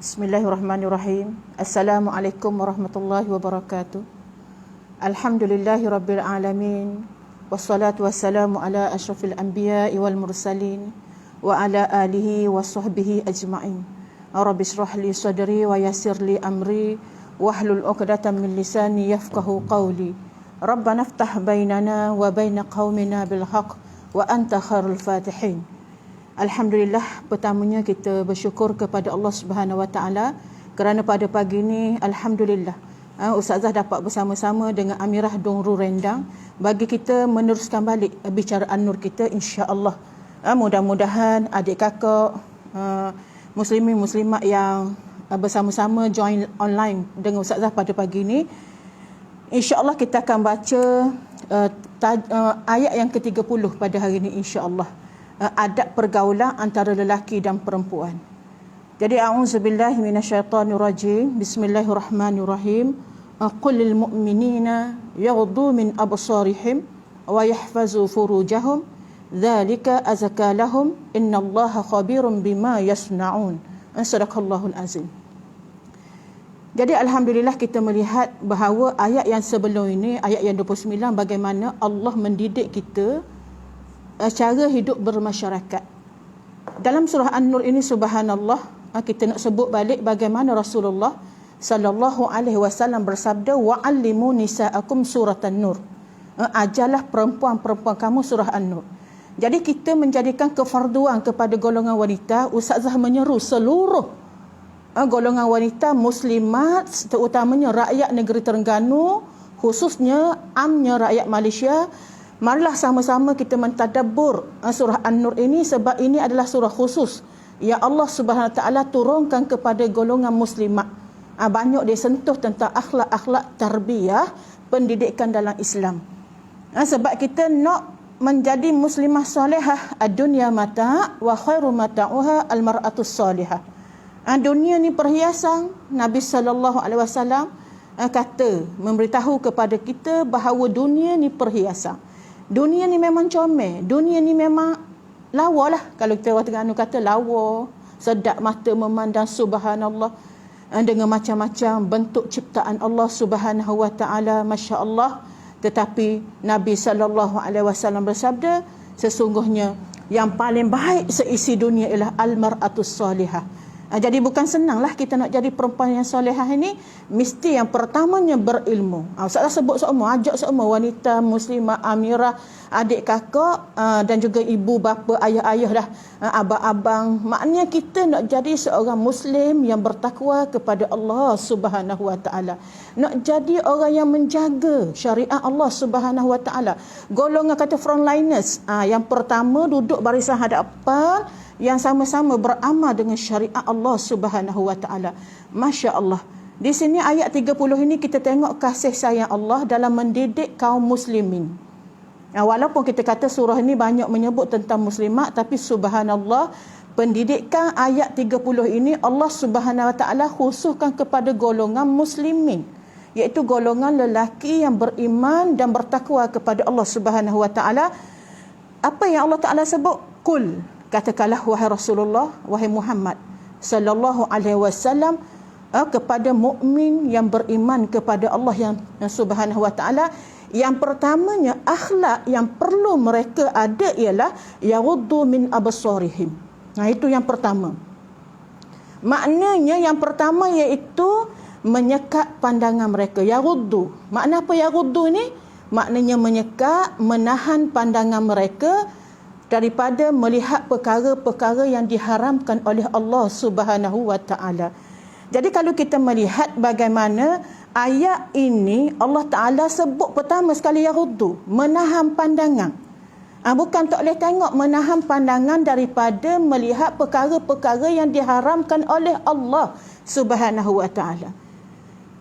Bismillahirrahmanirrahim. Assalamualaikum warahmatullahi wabarakatuh. Alhamdulillahi rabbil alamin. Wassalatu wassalamu ala asyrafil anbiya'i wal mursalin wa ala alihi wa sahbihi ajma'in. Rabbi shrah li sadri wa yassir li amri wahlul 'uqdatam min lisani yafqahu qawli. Rabbana iftah bainana wa baina qaumina bil haqq wa anta khairul fatihin. Alhamdulillah, pertamanya kita bersyukur kepada Allah Subhanahu Wa Taala kerana pada pagi ini alhamdulillah Ustazah dapat bersama-sama dengan Amirah Dongru Rendang bagi kita meneruskan balik bicaraan nur kita, insya-Allah. Mudah-mudahan adik kakak muslimin muslimat yang bersama-sama join online dengan Ustazah pada pagi ini, insya-Allah kita akan baca ayat yang ke-30 pada hari ini, insya-Allah. Adab pergaulan antara lelaki dan perempuan. Jadi a'udzubillahi minasyaitonirrajim. Bismillahirrahmanirrahim. Qul lil mu'minina yaghuddu min absarihim wa yahfazu furujahum dzalika azka lahum innallaha khabirum bima yasnaun. Sadaqallahul azim. Jadi alhamdulillah kita melihat bahawa ayat yang sebelum ini, ayat yang 29, bagaimana Allah mendidik kita cara hidup bermasyarakat. Dalam surah An-Nur ini, subhanallah, kita nak sebut balik bagaimana Rasulullah sallallahu alaihi wasallam bersabda, wa'allimu nisa'akum suratan nur. Ajarlah perempuan-perempuan kamu surah An-Nur. Jadi kita menjadikan kefarduan kepada golongan wanita. Ustazah menyeru seluruh golongan wanita muslimat, terutamanya rakyat negeri Terengganu, khususnya amnya rakyat Malaysia, marilah sama-sama kita mentadabbur surah An-Nur ini, sebab ini adalah surah khusus yang Allah Subhanahu Wa Taala turunkan kepada golongan muslimat. Banyak dia sentuh tentang akhlak-akhlak tarbiyah, pendidikan dalam Islam. Sebab kita nak menjadi muslimah solehah, ad-dunya mata' wa khairu mata'uha al-mar'atus solehah. Dunia ni perhiasan. Nabi sallallahu alaihi wasallam kata, memberitahu kepada kita bahawa dunia ni perhiasan. Dunia ni memang comel, dunia ni memang lawa lah. Kalau kita orang Terengganu kata lawa, sedap mata memandang, subhanallah, dengan macam-macam bentuk ciptaan Allah Subhanahu Wa Taala, masya-Allah. Tetapi Nabi sallallahu alaihi wasallam bersabda, sesungguhnya yang paling baik seisi dunia ialah al-mar'atus salihah. Jadi bukan senanglah kita nak jadi perempuan yang solehah ini, mesti yang pertamanya berilmu. Ustazah sebut semua, ajak semua wanita muslimah, amirah, adik kakak dan juga ibu bapa, ayah-ayah dah, abang-abang. Maknanya kita nak jadi seorang muslim yang bertakwa kepada Allah Subhanahu Wa Taala. Nak jadi orang yang menjaga syariat Allah Subhanahu Wa Taala. Golongan kata frontliners, yang pertama duduk barisan hadapan, yang sama-sama beramal dengan syariat Allah Subhanahu Wa Taala. Masya-Allah. Di sini ayat 30 ini kita tengok kasih sayang Allah dalam mendidik kaum muslimin. Walaupun kita kata surah ini banyak menyebut tentang muslimat, tapi subhanallah, pendidikan ayat 30 ini Allah Subhanahu Wa Taala khususkan kepada golongan muslimin, iaitu golongan lelaki yang beriman dan bertakwa kepada Allah Subhanahu Wa Taala. Apa yang Allah Taala sebut? Qul, katakanlah wahai Rasulullah, wahai Muhammad sallallahu alaihi wasallam, kepada mukmin yang beriman kepada Allah yang Subhanahu Wa Taala, yang pertamanya akhlak yang perlu mereka ada ialah yaghuddu min absarihim. Itu yang pertama. Maknanya yang pertama iaitu menyekat pandangan mereka. Yaghuddu. Makna apa yaghuddu ni? Maknanya menyekat, menahan pandangan mereka daripada melihat perkara-perkara yang diharamkan oleh Allah Subhanahu Wa Taala. Jadi kalau kita melihat bagaimana ayat ini Allah Taala sebut pertama sekali yaghuddu, menahan pandangan. Bukan tak boleh tengok, menahan pandangan daripada melihat perkara-perkara yang diharamkan oleh Allah Subhanahu Wa Taala.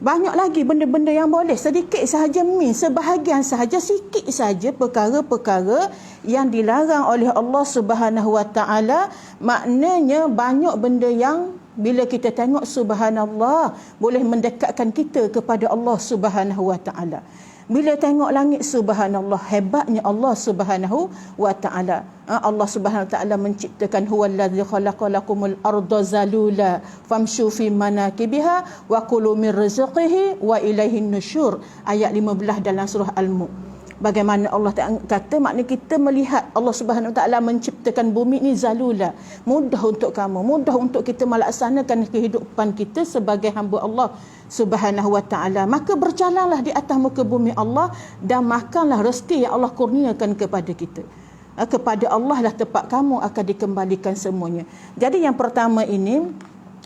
Banyak lagi benda-benda yang boleh, sedikit sahaja sebahagian sahaja, sikit sahaja perkara-perkara yang dilarang oleh Allah Subhanahu Wa Taala. Maknanya banyak benda yang bila kita tengok subhanallah boleh mendekatkan kita kepada Allah Subhanahu Wa Taala. Bila tengok langit, subhanallah, hebatnya Allah Subhanahu wa taala. Allah Subhanahu wa taala menciptakan huwallazi khalaqalakumul arda zalula famshu fi manakibiha wa kulu min rizqihi wa ilaihin nusyur. Ayat 15 dalam surah Al-Mulk. Bagaimana Allah kata, maknanya kita melihat Allah Subhanahu wa taala menciptakan bumi ni zalula, mudah untuk kamu, mudah untuk kita melaksanakan kehidupan kita sebagai hamba Allah Subhanahu wa taala. Maka berjalanlah di atas muka bumi Allah dan makanlah rezeki yang Allah kurniakan kepada kita. Kepada Allah lah tempat kamu akan dikembalikan semuanya. Jadi yang pertama ini,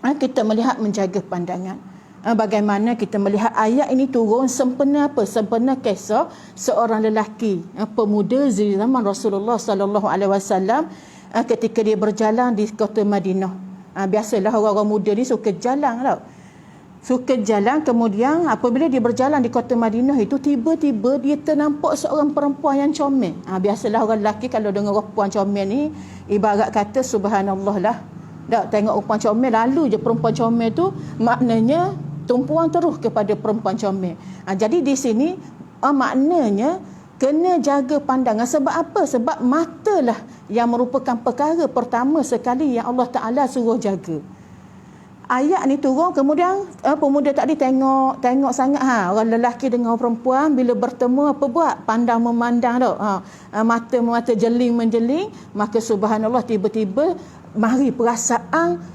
kita melihat menjaga pandangan. Bagaimana kita melihat ayat ini turun sempena apa? Sempena kisah seorang lelaki pemuda di zaman Rasulullah sallallahu alaihi wasallam ketika dia berjalan di kota Madinah. Biasalah orang-orang muda ni suka jalan tau. Suka jalan, kemudian apabila dia berjalan di kota Madinah itu, tiba-tiba dia ternampak seorang perempuan yang comel. Biasalah orang lelaki kalau dengar perempuan comel ni, ibarat kata subhanallah lah. Tak tengok perempuan comel, lalu je perempuan comel tu, maknanya tumpuan terus kepada perempuan comel. Jadi di sini maknanya kena jaga pandangan. Sebab apa? Sebab mata lah yang merupakan perkara pertama sekali yang Allah Ta'ala suruh jaga. Ayat ni turun, kemudian pemuda tadi tengok sangat orang lelaki dengan orang perempuan bila bertemu apa buat? Pandang memandang tau. Mata jeling menjeling, maka subhanallah tiba-tiba mari perasaan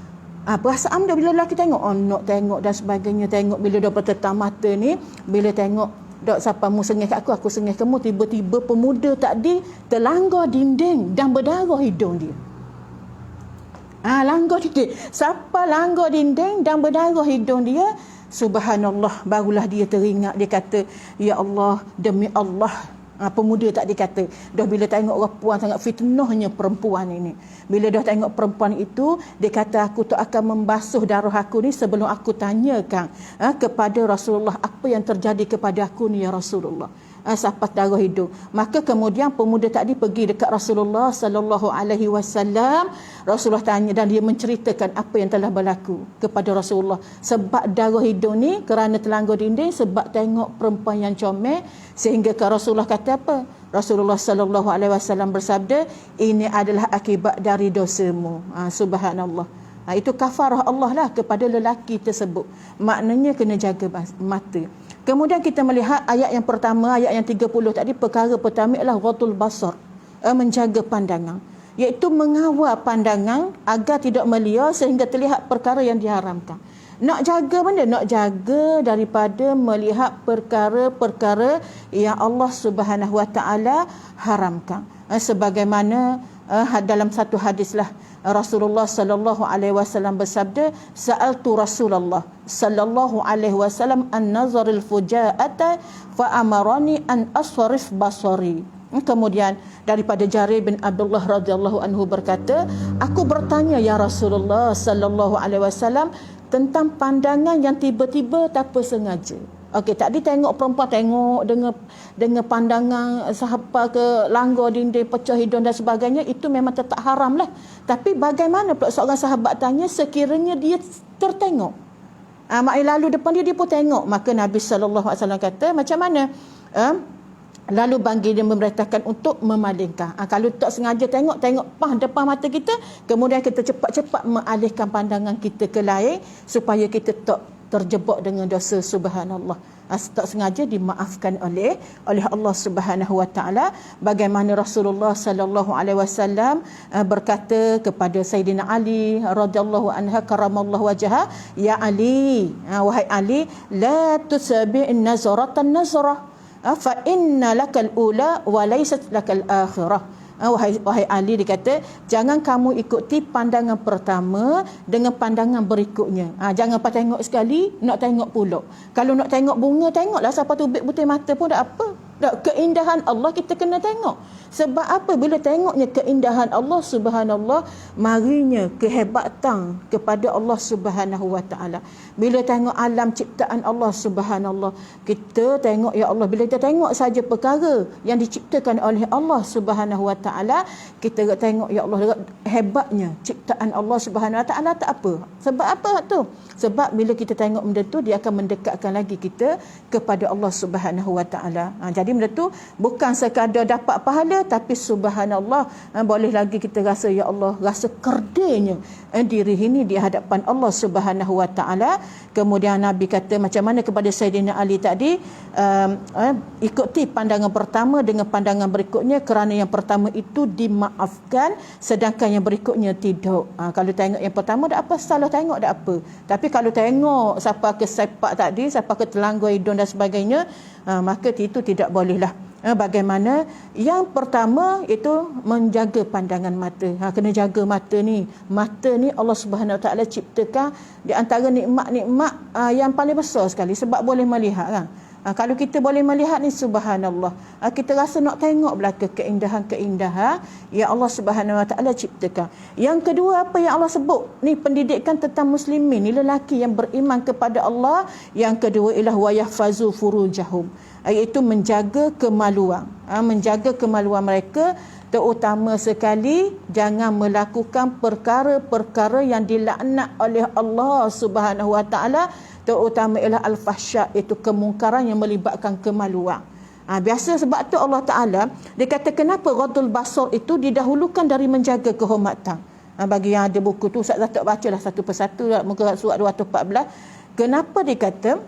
dia bila lelaki tengok, nak tengok dan sebagainya, tengok bila dah bertetap mata ni, bila tengok dok siapa mu sengih kat aku sengih kamu, tiba-tiba pemuda tadi terlanggar dinding dan berdarah hidung dia. Langgar dinding. Siapa langgar dinding dan berdarah hidung dia, subhanallah, barulah dia teringat, dia kata, ya Allah, demi Allah. Pemuda tak dikata dah bila tengok perempuan sangat fitnahnya perempuan ini. Bila dah tengok perempuan itu, dia kata aku tak akan membasuh darah aku ni sebelum aku tanyakan kepada Rasulullah apa yang terjadi kepada aku ni ya Rasulullah. Sapat darah hidung. Maka kemudian pemuda tadi pergi dekat Rasulullah sallallahu alaihi wasallam. Rasulullah tanya dan dia menceritakan apa yang telah berlaku kepada Rasulullah. Sebab darah hidung ni kerana terlanggar dinding, sebab tengok perempuan yang comel, sehingga ke Rasulullah kata apa? Rasulullah sallallahu alaihi wasallam bersabda, ini adalah akibat dari dosamu. Subhanallah. Itu kafarah Allah lah kepada lelaki tersebut. Maknanya kena jaga mata. Kemudian kita melihat ayat yang pertama, ayat yang 30 tadi, perkara pertama ialah ghaddul basar, menjaga pandangan, iaitu mengawal pandangan agar tidak melia sehingga terlihat perkara yang diharamkan. Nak jaga benda, nak jaga daripada melihat perkara-perkara yang Allah Subhanahu wa taala haramkan. Sebagaimana dalam satu hadislah Rasulullah sallallahu alaihi wasallam bersabda, sa'altu Rasulullah sallallahu alaihi wasallam an nazaril fujaata fa amarani an asrif basari. Kemudian daripada Jarir bin Abdullah radhiyallahu anhu berkata, aku bertanya ya Rasulullah sallallahu alaihi wasallam tentang pandangan yang tiba-tiba tanpa sengaja. Okey, tadi tengok perempuan, tengok dengan pandangan sahabat ke langgar dinding, pecah hidung dan sebagainya, itu memang tetap haram lah. Tapi bagaimana pula seorang sahabat tanya sekiranya dia tertengok? Maknanya lalu depan dia pun tengok. Maka Nabi SAW kata macam mana? Lalu bangkit dia memerintahkan untuk memalingkan. Kalau tak sengaja tengok pah depan mata kita, kemudian kita cepat-cepat mengalihkan pandangan kita ke lain supaya kita tak terjebak dengan dosa, subhanallah. Tak sengaja dimaafkan oleh Allah Subhanahu wa taala. Bagaimana Rasulullah sallallahu alaihi wasallam berkata kepada Sayyidina Ali radhiyallahu anha karamallahu wajhaha, ya Ali, wahai Ali, la tusabi'in nazaratan nazrah fa inna lakal ula wa laysat lakal akhirah. Wahai Ali, dikata jangan kamu ikuti pandangan pertama dengan pandangan berikutnya. Jangan tengok sekali, nak tengok pula. Kalau nak tengok bunga, tengoklah siapa tu ubik putih mata pun tak apa. Tak, keindahan Allah kita kena tengok. Sebab apa? Bila tengoknya keindahan Allah, subhanallah, marinya kehebatan kepada Allah subhanahu wa ta'ala. Bila tengok alam ciptaan Allah subhanallah, kita tengok, ya Allah, bila kita tengok saja perkara yang diciptakan oleh Allah subhanahu wa ta'ala, kita tengok, ya Allah, hebatnya ciptaan Allah subhanahu wa ta'ala. Tak apa. Sebab apa tu? Sebab bila kita tengok benda tu, dia akan mendekatkan lagi kita kepada Allah subhanahu wa ta'ala. Jadi benda tu bukan sekadar dapat pahala, tapi subhanallah, boleh lagi kita rasa, ya Allah, rasa kerdilnya diri ini di hadapan Allah subhanahu wa ta'ala. Kemudian Nabi kata macam mana kepada Sayyidina Ali tadi, ikuti pandangan pertama dengan pandangan berikutnya, kerana yang pertama itu dimaafkan sedangkan yang berikutnya tidak. Kalau tengok yang pertama tak apa, salah tengok tak apa, tapi kalau tengok siapa ke sepak tadi, siapa ke telanggur hidung dan sebagainya, maka itu tidak bolehlah. Bagaimana? Yang pertama itu menjaga pandangan mata. Kena jaga mata ni. Mata ni Allah Subhanahu Wa Taala ciptakan di antara nikmat-nikmat yang paling besar sekali, sebab boleh melihat kan. Kalau kita boleh melihat ni, subhanallah, kita rasa nak tengok belaka keindahan-keindahan yang Allah Subhanahu Wa Taala ciptakan. Yang kedua, apa yang Allah sebut ni, pendidikan tentang muslimin ni, lelaki yang beriman kepada Allah. Yang kedua ialah wa yahfazu furujahum, iaitu menjaga kemaluan. Menjaga kemaluan mereka, terutama sekali jangan melakukan perkara-perkara yang dilaknat oleh Allah Subhanahu Wa Taala, terutama ialah al-fahsya, iaitu kemungkaran yang melibatkan kemaluan. Biasa sebab tu Allah Ta'ala dia kata kenapa ghadul basar itu didahulukan dari menjaga kehormatan. Bagi yang ada buku tu, Ustaz tak bacalah satu persatu, muka surat 214. Kenapa dia kata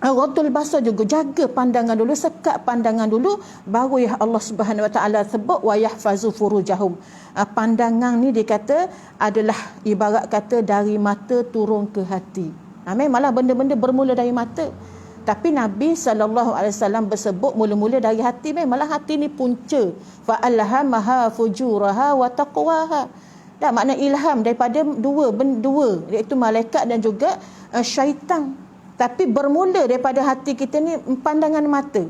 ghadul basar juga, jaga pandangan dulu, sekat pandangan dulu, baru ya Allah Subhanahu Wa Taala sebut wa yahfazu furujahum. Pandangan ni dia kata adalah ibarat kata dari mata turun ke hati. Memanglah benda-benda bermula dari mata, tapi Nabi SAW bersebut mula-mula dari hati. Memanglah hati ni punca. Fa'alhamaha fujuraha wa taqwaha. Dan makna ilham daripada dua, iaitu malaikat dan juga syaitan. Tapi bermula daripada hati kita ni, pandangan mata.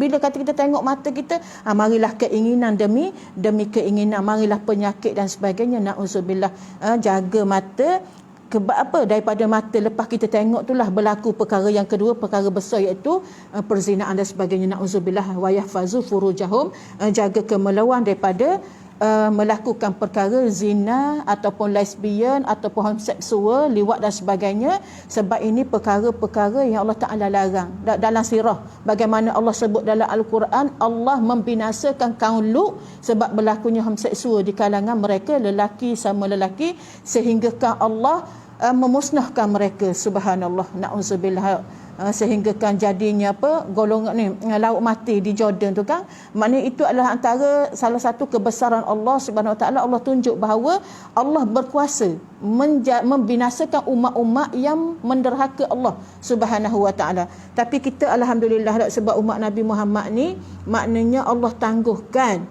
Bila kata kita tengok mata kita, marilah keinginan demi keinginan, marilah penyakit dan sebagainya. Na'udzubillah. Jaga mata. Daripada mata, lepas kita tengok itulah berlaku perkara yang kedua, perkara besar, iaitu perzinaan dan sebagainya. Na'udzubillah. Wa yahfazu furujahum, jaga kemaluan daripada melakukan perkara zina ataupun lesbian ataupun homoseksual, liwat dan sebagainya. Sebab ini perkara-perkara yang Allah Ta'ala larang. Dalam sirah, bagaimana Allah sebut dalam Al-Quran, Allah membinasakan kaum Lut sebab berlakunya homoseksual di kalangan mereka, lelaki sama lelaki, sehinggakan Allah memusnahkan mereka, subhanallah, na'udzubillah. Sehinggakan jadinya golongan ni laut mati di Jordan tu kan. Maknanya itu adalah antara salah satu kebesaran Allah Subhanahu Wa Taala. Allah tunjuk bahawa Allah berkuasa membinasakan umat-umat yang menderhaka Allah Subhanahu Wa Taala. Tapi kita alhamdulillah, sebab umat Nabi Muhammad ni, maknanya Allah tangguhkan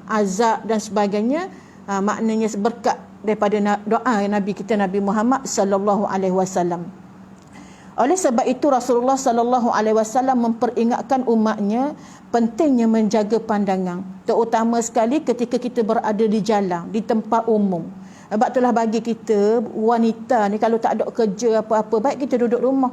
azab dan sebagainya. Maknanya berkat daripada doa Nabi kita Nabi Muhammad sallallahu alaihi wasallam. Oleh sebab itu Rasulullah sallallahu alaihi wasallam memperingatkan umatnya pentingnya menjaga pandangan, terutama sekali ketika kita berada di jalan, di tempat umum. Sebab itulah bagi kita wanita ni, kalau tak ada kerja apa-apa, baik kita duduk rumah.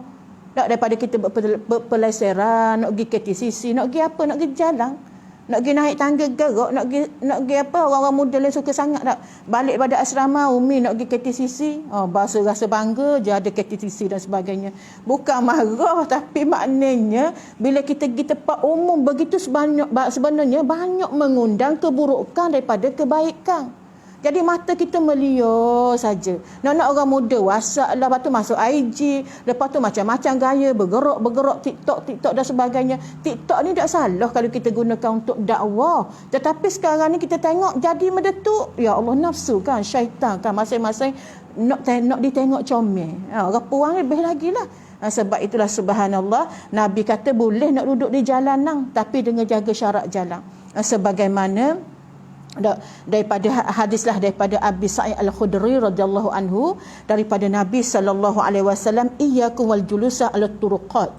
Tak, daripada kita berpeleseran, nak pergi KTCC, nak pergi apa, nak pergi jalan, nak pergi naik tangga gerak, nak pergi apa, orang-orang muda lain suka sangat tak balik pada asrama Umi, nak pergi KTCC, rasa bangga je ada KTCC dan sebagainya. Bukan marah, tapi maknanya bila kita pergi tempat umum begitu, sebenarnya banyak mengundang keburukan daripada kebaikan. Jadi mata kita melia saja. Nak orang muda WhatsApp lah, lepas tu masuk IG, lepas tu macam-macam gaya, bergerak TikTok dan sebagainya. TikTok ni tak salah kalau kita gunakan untuk dakwah. Tetapi sekarang ni kita tengok jadi medetuk. Ya Allah, nafsu kan, syaitan kan, masing-masing nak ditengok comel. Orang puang lebih lagi lah. Sebab itulah subhanallah, Nabi kata boleh nak duduk di jalanan, tapi dengan jaga syarat jalan. Sebagaimana daripada hadislah daripada Abi Sa'id Al-Khudri radhiyallahu anhu, daripada Nabi sallallahu alaihi wasallam, iyyakum wal julusa ala turuqat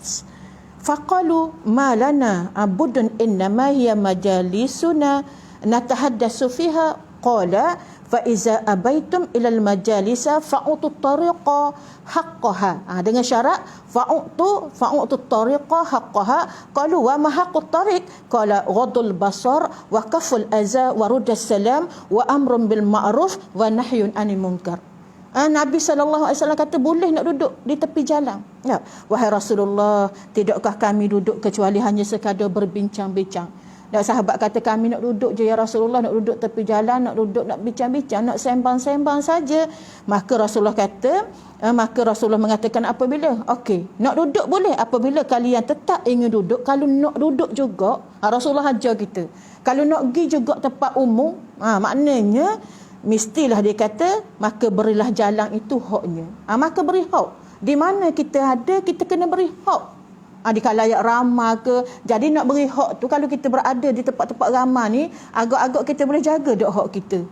faqalu ma lana abudun innama hiya majalisuna natahaddatsu fiha qala fa iza abaitum ilal majalisa fa'utu tariqa haqqaha. Dengan syarat fa'utu tariqa haqqaha. Qalu wa ma haqqut tariq? Qala ghadul basar wa kaful aza wa ruddas salam wa amrun bil ma'ruf wa nahyun 'anil munkar. Nabi SAW kata boleh nak duduk di tepi jalan. Ya, wahai Rasulullah, tidakkah kami duduk kecuali hanya sekadar berbincang-bincang? Dan sahabat kata, kami nak duduk je ya Rasulullah, nak duduk tepi jalan, nak duduk, nak bincang-bincang, nak sembang-sembang saja. Maka Rasulullah mengatakan apabila, okey, nak duduk boleh apabila kalian tetap ingin duduk. Kalau nak duduk juga, Rasulullah ajar kita. Kalau nak pergi juga tempat umum, maknanya mestilah dia kata, maka berilah jalan itu haknya. Maka beri hak. Di mana kita ada, kita kena beri hak. Di khalayak ramai ke. Jadi nak beri hak tu, kalau kita berada di tempat-tempat ramai ni, agak-agak kita boleh jaga dok hak kita.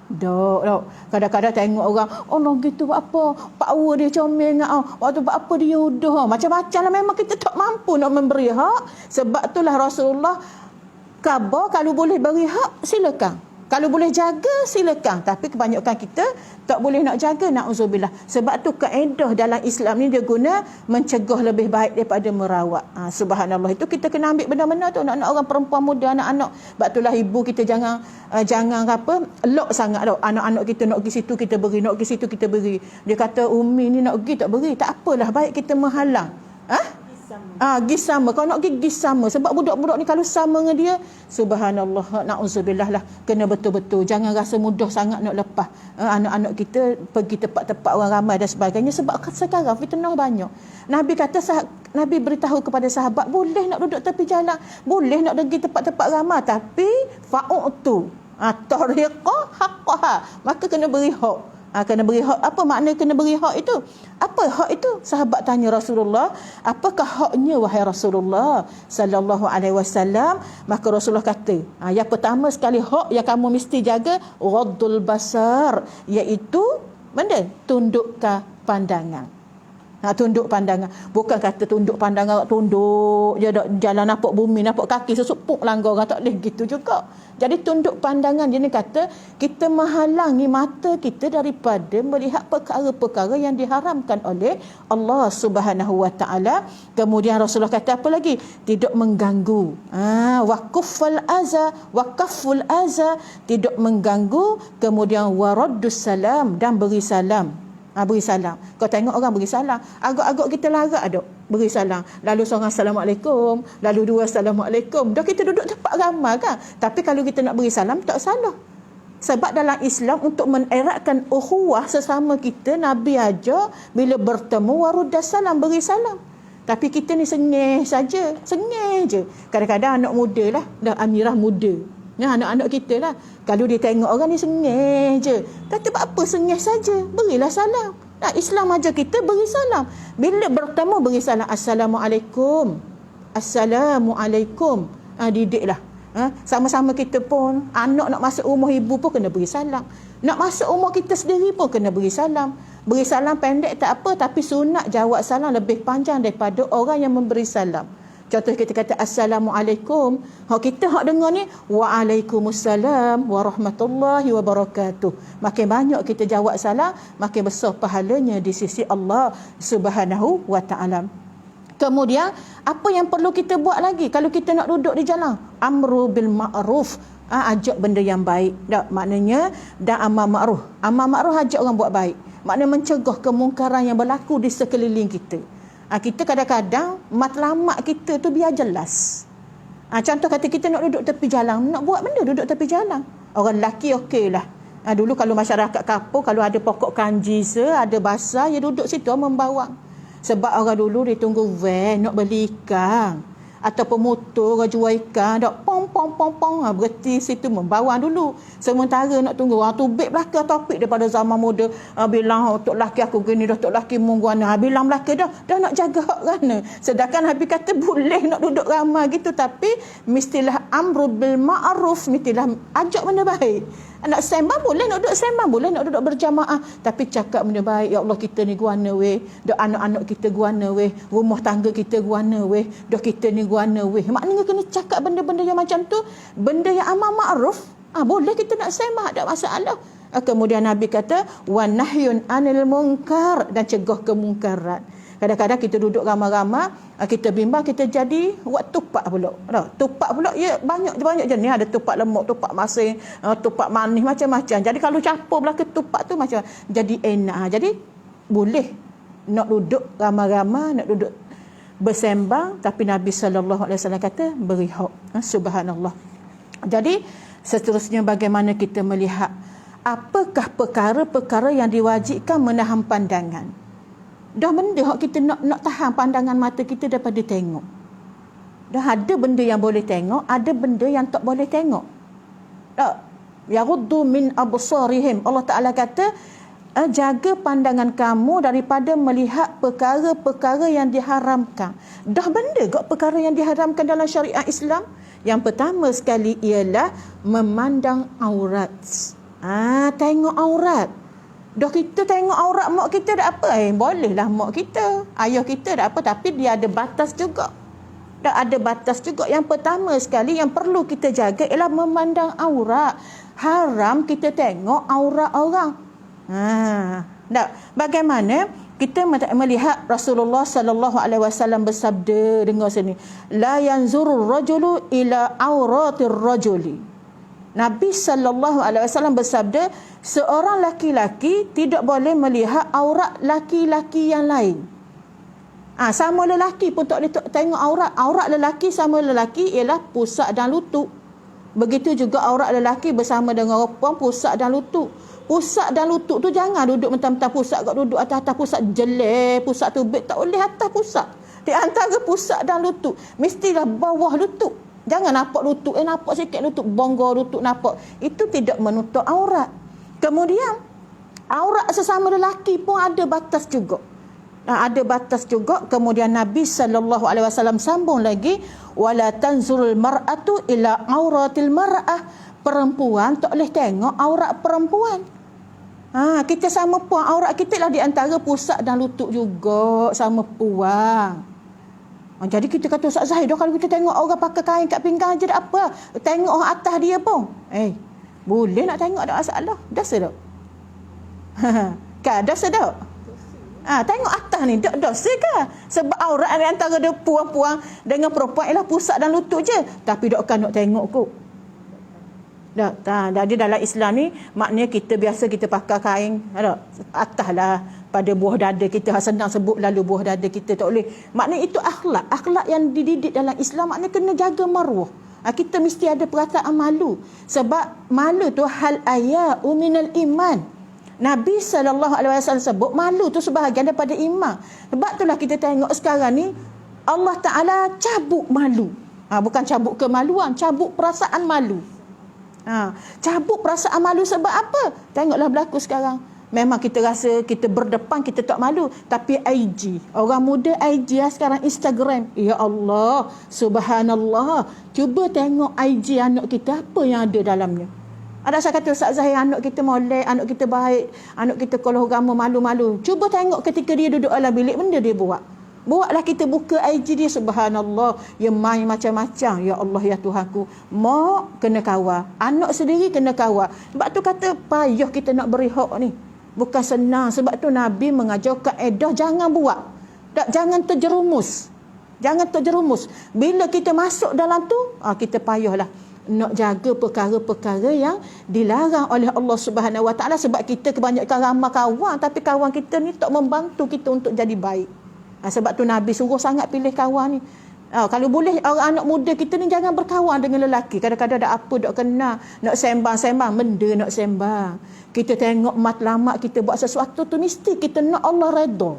Dok. Kadang-kadang tengok orang, oh no gitu buat apa? Power dia comel ngak. Waktu buat apa dia udah. Macam-macam lah, memang kita tak mampu nak memberi hak. Sebab itulah Rasulullah khabar, kalau boleh beri hak, silakan. Kalau boleh jaga, silakan. Tapi kebanyakan kita tak boleh nak jaga, na'udzubillah. Sebab tu kaedah dalam Islam ni dia guna mencegah lebih baik daripada merawat. Subhanallah. Itu kita kena ambil benar-benar tu. Anak-anak orang perempuan muda, anak-anak. Sebab itulah ibu kita jangan lock sangat tau. Anak-anak kita nak pergi situ kita beri, nak pergi situ kita beri. Dia kata, Umi ni nak pergi tak beri. Tak apalah, baik kita menghalang. Pergi sama. Kalau nak pergi sama. Sebab budak-budak ni kalau sama dengan dia, subhanallah, na'udzubillah lah, kena betul-betul. Jangan rasa mudah sangat nak lepas anak-anak kita pergi tempat-tempat orang ramai dan sebagainya. Sebab sekarang fitnah banyak. Nabi kata, Nabi beritahu kepada sahabat, boleh nak duduk tepi jalan, boleh nak pergi tempat-tempat ramai, tapi fa'utu tariqa haqqaha. Maka kena beri hak. Kena beri hak. Apa makna kena beri hak itu? Apa hak itu? Sahabat tanya Rasulullah, apakah haknya wahai Rasulullah sallallahu alaihi wasallam? Maka Rasulullah kata, yang pertama sekali hak yang kamu mesti jaga, ghaddul basar, iaitu benda tundukkan pandangan. Tunduk pandangan. Bukan kata tunduk pandangan, tunduk je jalan nampak bumi, nampak kaki sesupuk langgar orang, tak boleh gitu juga. Jadi tunduk pandangan, dia ni kata kita menghalangi mata kita daripada melihat perkara-perkara yang diharamkan oleh Allah Subhanahu wa taala. Kemudian Rasulullah kata apa lagi? Tidak mengganggu. Waqful aza, tidak mengganggu. Kemudian waraddus salam, dan beri salam. Beri salam. Kau tengok orang beri salam, agak-agak kita larat dok beri salam. Lalu seorang assalamualaikum, lalu dua assalamualaikum. Dah kita duduk tempat ramai kan. Tapi kalau kita nak beri salam, tak salah. Sebab dalam Islam untuk meneratkan ukhuwah sesama kita, Nabi ajar bila bertemu waruddas salam, beri salam. Tapi kita ni sengih saja, sengih je. Kadang-kadang anak muda lah, dah amirah muda. Anak-anak kita lah, kalau dia tengok orang ni sengih je, kata apa sengih saja, berilah salam. Islam ajar kita beri salam. Bila bertemu beri salam, assalamualaikum, assalamualaikum. Didiklah. Sama-sama kita pun, anak nak masuk rumah ibu pun kena beri salam, nak masuk rumah kita sendiri pun kena beri salam. Beri salam pendek tak apa, tapi sunat jawab salam lebih panjang daripada orang yang memberi salam. Contoh kita kata assalamualaikum, kita hak dengar ni waalaikumsalam warahmatullahi wabarakatuh. Makin banyak kita jawab salam, makin besar pahalanya di sisi Allah Subhanahu wa taala. Kemudian apa yang perlu kita buat lagi kalau kita nak duduk di jalan? Amru bil ma'ruf, ajak benda yang baik. Maknanya dan amal ma'ruf. Amal ma'ruf ajak orang buat baik. Maknanya mencegah kemungkaran yang berlaku di sekeliling kita. Kita kadang-kadang matlamat kita tu biar jelas. Contoh kata kita nak duduk tepi jalan, nak buat benda duduk tepi jalan. Orang lelaki okey lah. Dulu kalau masyarakat kampung, kalau ada pokok kanji ada basah, dia duduk situ membawang. Sebab orang dulu dia tunggu van nak beli ikan, ataupun motor orang jual ikan, dok pom berhenti situ membawang dulu. Sementara nak tunggu orang tu beg belaka topik daripada zaman muda, bilang tok laki aku gini dah, tok laki mungguana, bilang belaka dah nak jaga hak kerana. Sedangkan Habib kata boleh nak duduk ramai gitu, tapi mestilah amru bil ma'ruf, mestilah ajak benda baik. Nak sembang boleh, nak duduk sembang boleh, nak duduk berjamaah, tapi cakap benda baik. Ya Allah, kita ni guana weh, dak anak-anak kita guana weh, rumah tangga kita guana weh, dak kita ni guana weh. Maknanya kena cakap benda-benda yang macam tu, benda yang amar ma'ruf. Boleh kita nak sembang, tak masalah. Kemudian Nabi kata wa nahyun anil munkar, dan cegah kemungkaran. Kadang-kadang kita duduk ramai-ramai, kita bimbang, kita jadi buat tupak pula. Tupak pula ya banyak jenis, ada tupak lemak, tupak masin, tupak manis, macam-macam. Jadi kalau campur belaka tupak tu macam jadi enak. Jadi boleh nak duduk ramai-ramai, nak duduk bersembang, tapi Nabi sallallahu alaihi wasallam kata berihak. Subhanallah. Jadi seterusnya bagaimana kita melihat apakah perkara-perkara yang diwajibkan menahan pandangan. Dah benda hak kita nak tahan pandangan mata kita daripada tengok. Dah ada benda yang boleh tengok, ada benda yang tak boleh tengok. Tak. Yaghuddu min absarihim. Allah Taala kata, jaga pandangan kamu daripada melihat perkara-perkara yang diharamkan. Dah benda gak perkara yang diharamkan dalam syariat Islam. Yang pertama sekali ialah memandang aurat. Tengok aurat. Dah kita tengok aurat mak kita tak apa. Bolehlah mak kita, ayah kita tak apa, tapi dia ada batas juga. Dah ada batas juga. Yang pertama sekali yang perlu kita jaga ialah memandang aurat. Haram kita tengok aurat orang. Bagaimana kita melihat Rasulullah sallallahu alaihi wasallam bersabda, dengar sini, la yanzurur rajulu ila auratir rajuli. Nabi sallallahu alaihi wasallam bersabda, seorang laki-laki tidak boleh melihat aurat laki-laki yang lain. Sama lelaki pun tak boleh tengok aurat. Aurat lelaki sama lelaki ialah pusat dan lutut. Begitu juga aurat lelaki bersama dengan perempuan, pusat dan lutut. Pusat dan lutut tu jangan duduk mentang-mentang pusat, kat duduk atas-atas pusat jelek, pusat tubik, tak boleh atas pusat. Di antara pusat dan lutut mestilah bawah lutut. Jangan nampak lutut, nampak sikit lutut, bonggo lutut nampak. Itu tidak menutup aurat. Kemudian aurat sesama lelaki pun ada batas juga. Ada batas juga. Kemudian Nabi sallallahu alaihi wasallam sambung lagi, wala tanzurul mar'atu ila auratil mar'ah. Perempuan tak boleh tengok aurat perempuan. Kita sama puang, aurat kita lah di antara pusat dan lutut juga sama puang. Jadi kita kata Ustaz Zahid, kalau kita tengok orang pakai kain kat pinggang je tak apa, tengok orang atas dia pun. Boleh nak tengok, tak masalah. Dosa tak? Kan dosa tak? Tengok atas ni dosa ke? Sebab aurat antara dia puang-puang dengan perempuan ialah pusat dan lutut je. Tapi dokkan nak tengok kot. Jadi dalam Islam ni maknanya kita biasa kita pakai kain atas lah pada buah dada kita. Senang sebut lalu buah dada kita, tak boleh. Maknanya itu akhlak yang dididik dalam Islam. Maknanya kena jaga maruah. Kita mesti ada perasaan malu. Sebab malu tu hal aya'u minal iman. Nabi SAW sebut malu tu sebahagian daripada iman. Sebab itulah kita tengok sekarang ni Allah Ta'ala cabut malu. Bukan cabut kemaluan, cabut perasaan malu. Cabut perasaan malu sebab apa? Tengoklah berlaku sekarang. Memang kita rasa kita berdepan, kita tak malu. Tapi IG, orang muda IG sekarang, Instagram. Ya Allah, subhanallah. Cuba tengok IG anak kita, apa yang ada dalamnya. Ada saya kata, Ustaz Zahir, anak kita molek, anak kita baik, anak kita kalau agama malu-malu. Cuba tengok ketika dia duduk dalam bilik, benda dia buat. Buatlah kita buka IG dia, subhanallah, dia main macam-macam. Ya Allah, ya Tuhanku, mak kena kawal, anak sendiri kena kawal. Sebab tu kata payah kita nak beri hak ni, bukan senang. Sebab tu Nabi mengajar kaedah jangan buat, jangan terjerumus. Bila kita masuk dalam tu, kita payahlah nak jaga perkara-perkara yang dilarang oleh Allah Subhanahu Wa Taala. Sebab kita kebanyakan ramai kawan, tapi kawan kita ni tak membantu kita untuk jadi baik. Sebab tu Nabi suruh sangat pilih kawan ni. Kalau boleh orang anak muda kita ni jangan berkawan dengan lelaki. Kadang-kadang ada apa tak kenal, nak sembang-sembang benda, nak sembang. Kita tengok matlamat kita buat sesuatu tu mesti kita nak Allah redha.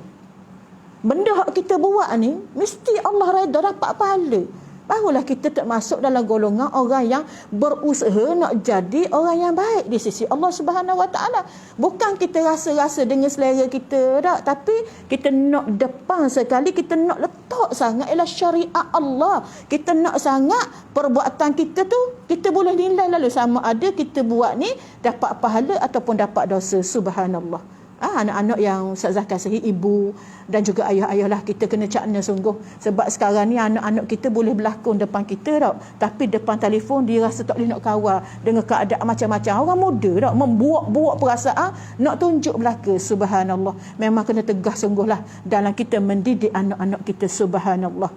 Benda hak kita buat ni mesti Allah redha, dapat pahala. barulah kita termasuk dalam golongan orang yang berusaha nak jadi orang yang baik di sisi Allah Subhanahu Wa Taala. Bukan kita rasa-rasa dengan selera kita tak, tapi kita nak depan sekali, kita nak letak sangat ialah syariat Allah. Kita nak sangat perbuatan kita tu kita boleh nilai lalu sama ada kita buat ni dapat pahala ataupun dapat dosa. Subhanallah. Anak-anak yang Ustazah kasihi, ibu dan juga ayah-ayah lah, kita kena cakna sungguh. Sebab sekarang ni anak-anak kita boleh berlakon depan kita tau, tapi depan telefon dia rasa tak boleh nak kawal dengan keadaan macam-macam. Orang muda tau membuat-buat perasaan nak tunjuk belaka. Subhanallah. Memang kena tegas sungguh lah dalam kita mendidik anak-anak kita. Subhanallah.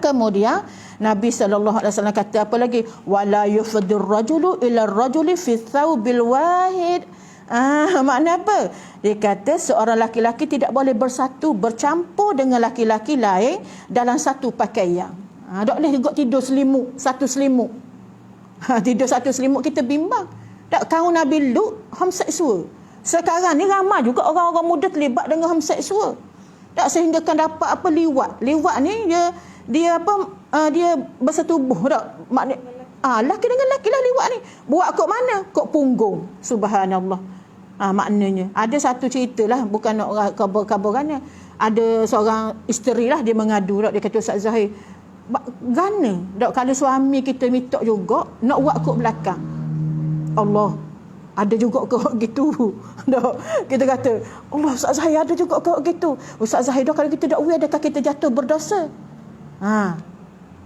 Kemudian Nabi SAW kata apa lagi? Wala yufdir rajulu ila rajuli fi thawbil wahid. Makna apa? Dia kata seorang laki-laki tidak boleh bercampur dengan laki-laki lain dalam satu pakaian. Tak boleh juga tidur satu selimut. Tidur satu selimut kita bimbang. Tak, kaum Nabi Lut homoseksual. Sekarang ni ramai juga orang-orang muda terlibat dengan homoseksual. Tak, sehingga kan dapat apa liwat. Liwat ni dia bersetubuh tak? Makna laki dengan laki lah liwat ni. Buat kok mana? Kok punggung. Subhanallah. Maknanya ada satu cerita lah, bukan nak kabur-kaburannya. Ada seorang isteri lah, dia mengadu tak, dia kata Ustaz Zahir, gana tak kalau suami kita minta juga nak buat kok belakang. Allah, ada juga kok gitu. Tak, kita kata Allah, Ustaz Zahir ada juga kok gitu. Ustaz Zahir dah kalau kita tak buat, adakah kita jatuh berdosa?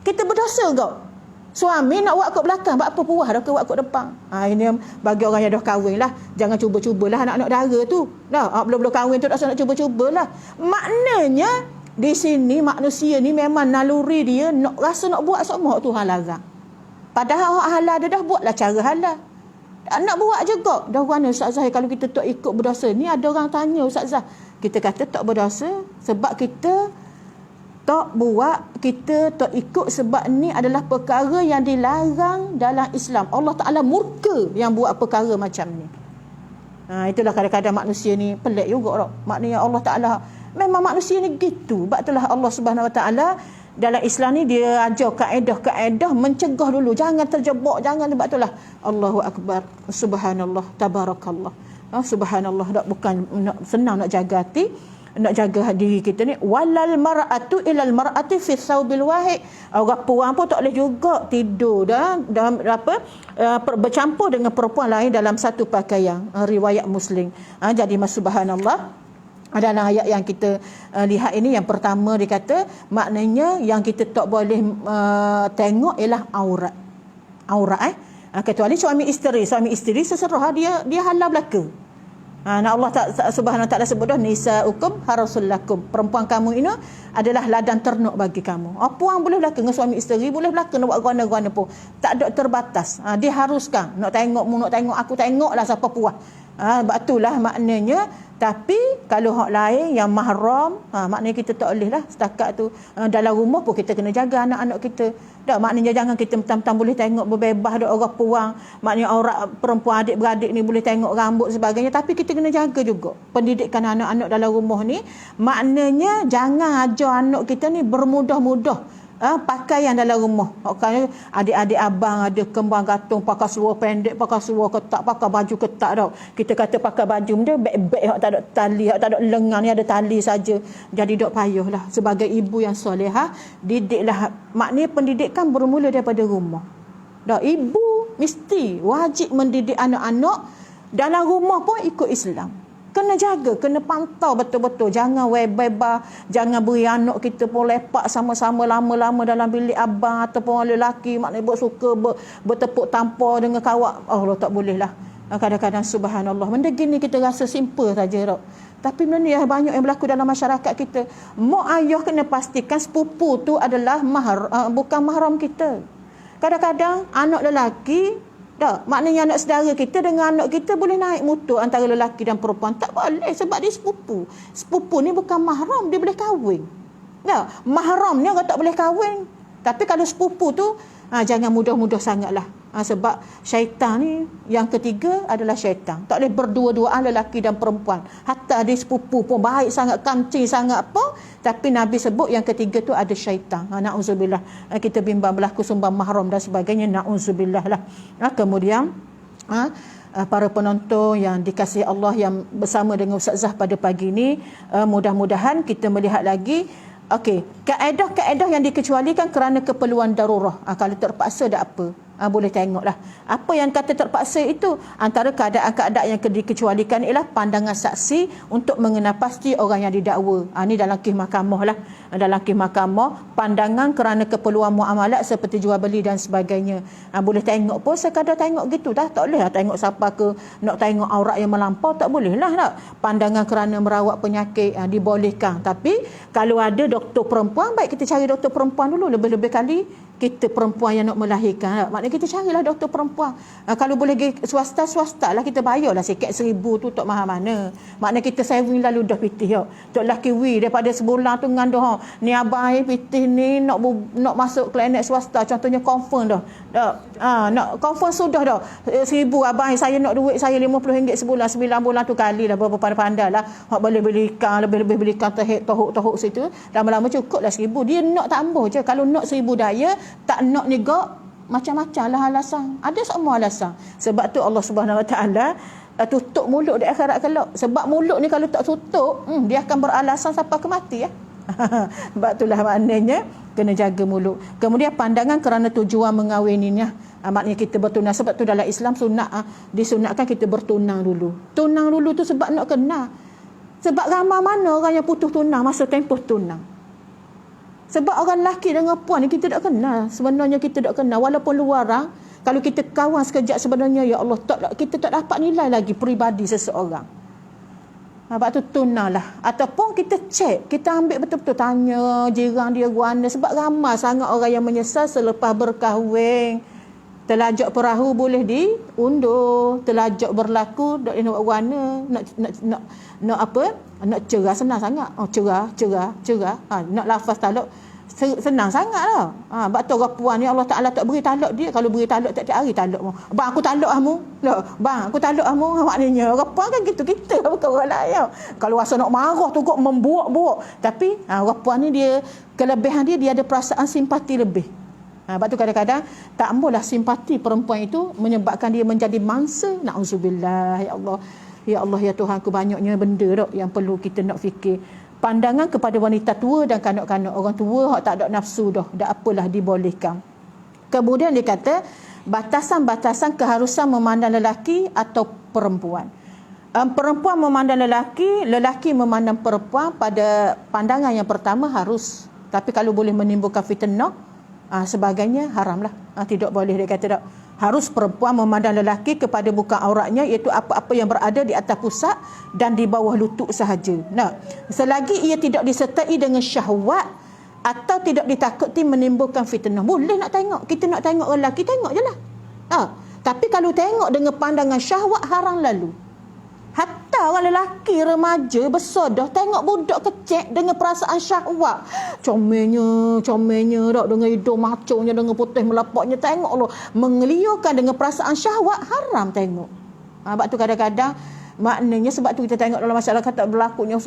Kita berdosa kok. Suami nak buat kat belakang, buat apa puas dah ke buat kat depan. Ini bagi orang yang dah kahwin lah. Jangan cuba-cubalah anak-anak dara tu. Belum-belum kahwin tu tak nak cuba-cubalah. Maknanya di sini manusia ni memang naluri dia nak rasa nak buat semua Tuhan larang. Padahal hak halal dia dah buatlah cara halal. Nak buat juga. Dah mana Ustaz Zahir kalau kita tak ikut berdosa? Ni ada orang tanya Ustaz Zah. Kita kata tak berdosa sebab kita tak buat, kita tak ikut sebab ni adalah perkara yang dilarang dalam Islam. Allah Ta'ala murka yang buat perkara macam ni. Itulah kadang-kadang manusia ni pelik juga. Maknanya Allah Ta'ala memang manusia ni gitu. Sebab itulah Allah Subhanahu Wa Ta'ala dalam Islam ni dia ajar kaedah-kaedah mencegah dulu. Jangan terjebak, jangan. Sebab itulah Allahu Akbar. Subhanallah, tabarakallah. Subhanallah, tak bukan senang nak jaga hati, nak jaga diri kita ni. Walal mar'atu ilal mar'ati fi thawbil wahid. Orang perempuan pun tak boleh juga tidur dalam bercampur dengan perempuan lain dalam satu pakaian. Riwayat Muslim. Jadi subhanallah, adalah ayat yang kita lihat ini. Yang pertama dia kata maknanya yang kita tak boleh tengok ialah aurat kecuali suami isteri seserah dia halal belaka. Allah Subhanahu Wa Taala sebut dah, nisaukum harasul lakum, perempuan kamu ini adalah ladang ternak bagi kamu. Puan boleh belaka dengan suami isteri, boleh belaka nak buat gana-gana pun, tak ada terbatas. Diharuskan nak tengok aku, tengoklah siapa puas. Sebab itulah maknanya. Tapi kalau hak lain yang mahram, maknanya kita tak boleh lah setakat tu. Dalam rumah pun kita kena jaga anak-anak kita. Tak, maknanya jangan kita mentang-mentang boleh tengok berbebas ada orang puang. Maknanya aurat perempuan adik-beradik ni boleh tengok rambut sebagainya. Tapi kita kena jaga juga pendidikan anak-anak dalam rumah ni. Maknanya jangan ajar anak kita ni bermudah-mudah pakaian dalam rumah. Adik-adik abang ada kembang gantung pakai seluar pendek, pakai seluar ketat, pakai baju ketat tau. Kita kata pakai baju dia beg-beg hak tak ada tali, hak tak ada lengan, ni ada tali saja. Jadi dok payahlah sebagai ibu yang solehah, didiklah. Maknanya pendidikan bermula daripada rumah. Dak, ibu mesti wajib mendidik anak-anak dalam rumah pun ikut Islam. Kena jaga, kena pantau betul-betul. Jangan bebas, jangan beri anak kita pun lepak sama-sama lama-lama dalam bilik abang ataupun orang lelaki, maknanya suka bertepuk tampar dengan kawat. Allah, tak boleh lah. Kadang-kadang subhanallah, benda gini kita rasa simple saja. Tapi benda ni banyak yang berlaku dalam masyarakat kita. Mak ayah kena pastikan sepupu tu adalah bukan mahram kita. Kadang-kadang anak lelaki, maknanya anak saudara kita dengan anak kita boleh naik motor antara lelaki dan perempuan. Tak boleh sebab dia sepupu. Sepupu ni bukan mahram, dia boleh kahwin. Mahram ni orang tak boleh kahwin. Tapi kalau sepupu tu jangan mudah-mudah sangatlah. Sebab syaitan ni yang ketiga adalah syaitan. Tak boleh berdua-duaan lelaki dan perempuan. Hatta dia sepupu pun baik sangat, kancing sangat apa, Tapi Nabi sebut yang ketiga tu ada syaitan. Na'udzubillah. Kita bimbang berlaku sumbang mahram dan sebagainya. Na'udzubillah lah. Kemudian para penonton yang dikasihi Allah yang bersama dengan Ustazah pada pagi ini, mudah-mudahan kita melihat lagi kaedah-kaedah yang dikecualikan kerana keperluan darurah. Kalau terpaksa dak apa? Boleh tengoklah. Apa yang kata terpaksa itu, antara keadaan-keadaan yang dikecualikan ialah pandangan saksi untuk mengenal pasti orang yang didakwa. Ini dalam kes mahkamah lah. Dalam kes mahkamah, pandangan kerana keperluan muamalat seperti jual beli dan sebagainya. Boleh tengok pun sekadar tengok gitu dah. Tak boleh lah tengok siapa ke, nak tengok aurat yang melampau, tak boleh lah nak. Pandangan kerana merawat penyakit dibolehkan. Tapi kalau ada doktor perempuan, baik kita cari doktor perempuan dulu. Lebih-lebih kali kita perempuan yang nak melahirkan, maknanya kita carilah doktor perempuan. Kalau boleh swasta lah, kita bayarlah sikit 1,000 tu tak mahal mana. Maknanya kita saving lalu dah pitih. Tok laki daripada sebulan tu ngandung ni abai pitih ni nak masuk klinik swasta, contohnya confirm dah. Nak confirm sudah dah. 1,000 abai, saya nak duit saya RM50 sebulan, 9 bulan tu kali lah, berapa pandai lah. Hak boleh belikan, lebih belikan tohuk situ. Lama-lama cukup lah 1,000. Dia nak tambah je. Kalau nak 1,000 daya, tak nak negak, macam-macam lah alasan. Ada semua alasan. Sebab tu Allah Subhanahu Wa Taala tutup mulut di akhirat kelak. Sebab mulut ni kalau tak tutup, dia akan beralasan sampai ke mati ya. Sebab itulah maknanya kena jaga mulut. Kemudian pandangan kerana tujuan mengawininya. Maknanya kita bertunang. Sebab tu dalam Islam disunatkan kita bertunang dulu. Tunang dulu tu sebab nak kenal. Sebab ramai mana orang yang putus tunang masa tempoh tunang. Sebab orang lelaki dengan puan ni kita tak kenal. Sebenarnya kita tak kenal. Walaupun luar orang, kalau kita kawan sekejap sebenarnya, ya Allah, kita tak dapat nilai lagi peribadi seseorang. Sebab tu tunanglah. Ataupun kita cek, kita ambil betul-betul tanya jiran dia guana. Sebab ramai sangat orang yang menyesal selepas berkahwin. Telajak perahu boleh diundur. Telajak berlaku, tak boleh nak guana. Nak apa? Nak cerah senang sangat. Cerah. Nak lafaz talak senang sangat lah. Sebab tu orang puan ni Allah Ta'ala tak beri talak dia. Kalau beri talak tiap-tiap hari talak mu. Bang aku talak kamu. Bang aku talak kamu. Maknanya orang puan kan gitu. Kita bukan orang lain. Kalau rasa nak marah tu kok membuak-buak. Tapi orang puan ni dia, kelebihan dia ada perasaan simpati lebih. Sebab tu kadang-kadang tak ambillah simpati perempuan itu menyebabkan dia menjadi mangsa. Na'udzubillah. Ya Allah ya Tuhan, banyaknya benda dok yang perlu kita nak fikir. Pandangan kepada wanita tua dan kanak-kanak. Orang tua hak tak ada nafsu dah apalah dibolehkan. Kemudian dia kata batasan-batasan keharusan memandang lelaki atau perempuan. Perempuan memandang lelaki memandang perempuan pada pandangan yang pertama harus. Tapi kalau boleh menimbulkan fitnah sebagainya haramlah. Tidak boleh dia kata tak. Harus perempuan memandang lelaki kepada bukan auratnya, iaitu apa-apa yang berada di atas pusat dan di bawah lutut sahaja. Selagi ia tidak disertai dengan syahwat atau tidak ditakuti menimbulkan fitnah. Boleh nak tengok. Kita nak tengok lelaki, tengok je lah. Tapi kalau tengok dengan pandangan syahwat, haram lalu. Hatta orang lelaki remaja besar dah tengok budak kecil dengan perasaan syahwat. Comelnya dak dengan hidung maconya, dengan putih melapaknya, tengok loh, mengeliurkan dengan perasaan syahwat, haram tengok. Sebab tu kadang-kadang maknanya sebab tu kita tengok dalam masyarakat tak berlakunya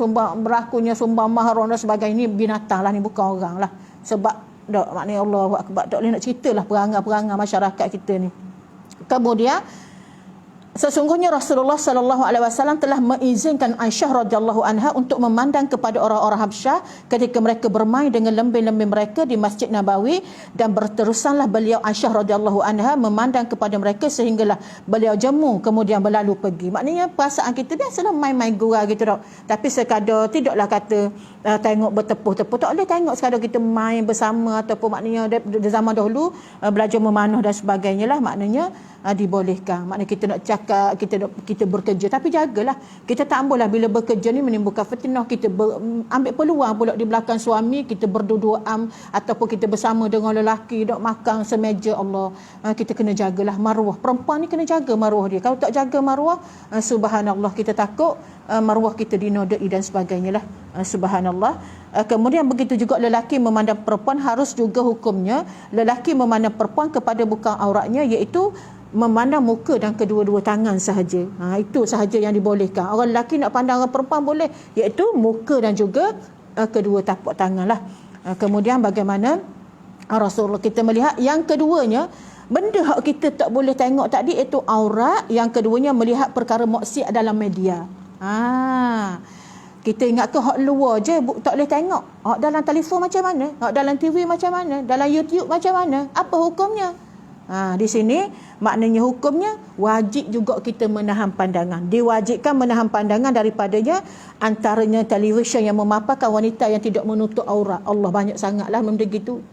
sumbang mahram dan sebagainya, ni binatang lah, ni bukan orang lah. Sebab dak maknanya Allahu akbar, tak boleh nak ceritalah perangai-perangai masyarakat kita ni. Kemudian sesungguhnya Rasulullah sallallahu alaihi wasallam telah mengizinkan Aisyah radhiyallahu anha untuk memandang kepada orang-orang Habsyah ketika mereka bermain dengan lembing-lembing mereka di Masjid Nabawi, dan berterusanlah beliau Aisyah radhiyallahu anha memandang kepada mereka sehinggalah beliau jemu kemudian berlalu pergi. Maknanya perasaan kita biasalah main-main gurau gitu tak. Tapi sekadar tidaklah kata tengok bertepuh-tepuh, tak boleh tengok sekadar kita main bersama, ataupun maknanya di zaman dahulu belajar memanah dan sebagainya lah, maknanya dibolehkan. Maknanya kita nak cakap, kita bekerja, tapi jagalah kita tak ambillah bila bekerja ni menimbulkan fitnah, kita ambil peluang pula di belakang suami, kita berduaan ataupun kita bersama dengan lelaki dok makan semeja. Allah, kita kena jagalah maruah perempuan ni, kena jaga maruah dia. Kalau tak jaga maruah, subhanallah, kita takut maruah kita dinodai dan sebagainya lah. Subhanallah. Kemudian begitu juga lelaki memandang perempuan, harus juga hukumnya lelaki memandang perempuan kepada bukan auratnya, iaitu memandang muka dan kedua-dua tangan sahaja. Itu sahaja yang dibolehkan. Orang lelaki nak pandang orang perempuan boleh, iaitu muka dan juga kedua tapak tangan lah. Kemudian bagaimana Rasulullah kita melihat yang keduanya, benda hak kita tak boleh tengok tadi itu aurat. Yang keduanya melihat perkara maksiat dalam media. Kita ingat ke hak luar je tak boleh tengok. Hak dalam telefon macam mana? Hak dalam TV macam mana? Dalam YouTube macam mana? Apa hukumnya? Di sini maknanya hukumnya wajib juga kita menahan pandangan. Diwajibkan menahan pandangan daripadanya, antaranya televisyen yang memaparkan wanita yang tidak menutup aurat. Allah, banyak sangatlah benda gitu.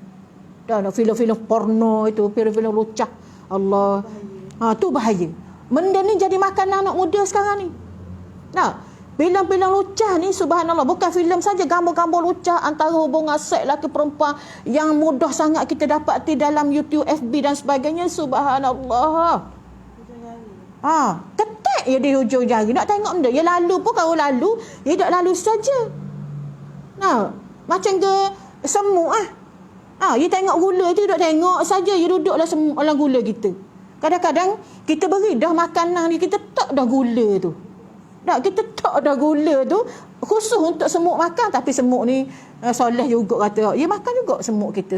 Dah filem-filem porno itu, filem-filem lucah. Allah. Tu bahaya. Benda ni jadi makanan anak muda sekarang ni. Filem-filem lucah ni, subhanallah, bukan filem saja, gambar-gambar lucah antara hubungan seks lelaki perempuan yang mudah sangat kita dapati dalam YouTube, FB dan sebagainya. Subhanallah. Ketek je di hujung jari. Nak tengok benda ya lalu pun, kalau lalu ya tak lalu saja. Macam ke semut you tengok gula tu, duduk tengok saja, you duduklah semut dalam gula kita. Kadang-kadang kita beri dah makanan ni, kita tak dah gula tu. Kita tak dah gula tu khusus untuk semut makan, tapi semut ni soleh juga kata, ya makan juga semut kita.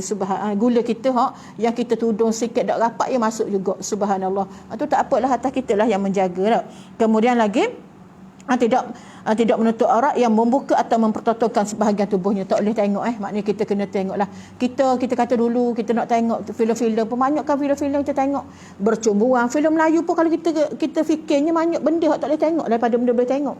Gula kita yang kita tudung sikit tak rapat, ya masuk juga. Subhanallah. Tu tak apalah, atas kita lah yang menjaga. Kemudian lagi tidak menutup aurat yang membuka atau mempertontonkan sebahagian tubuhnya. Tak boleh tengok maknanya kita kena tengoklah. Kita kata dulu kita nak tengok filem-filem, banyakkan filem-filem kita tengok bercumbuan. Filem Melayu pun kalau kita fikirnya banyak benda tak boleh tengok daripada benda boleh tengok.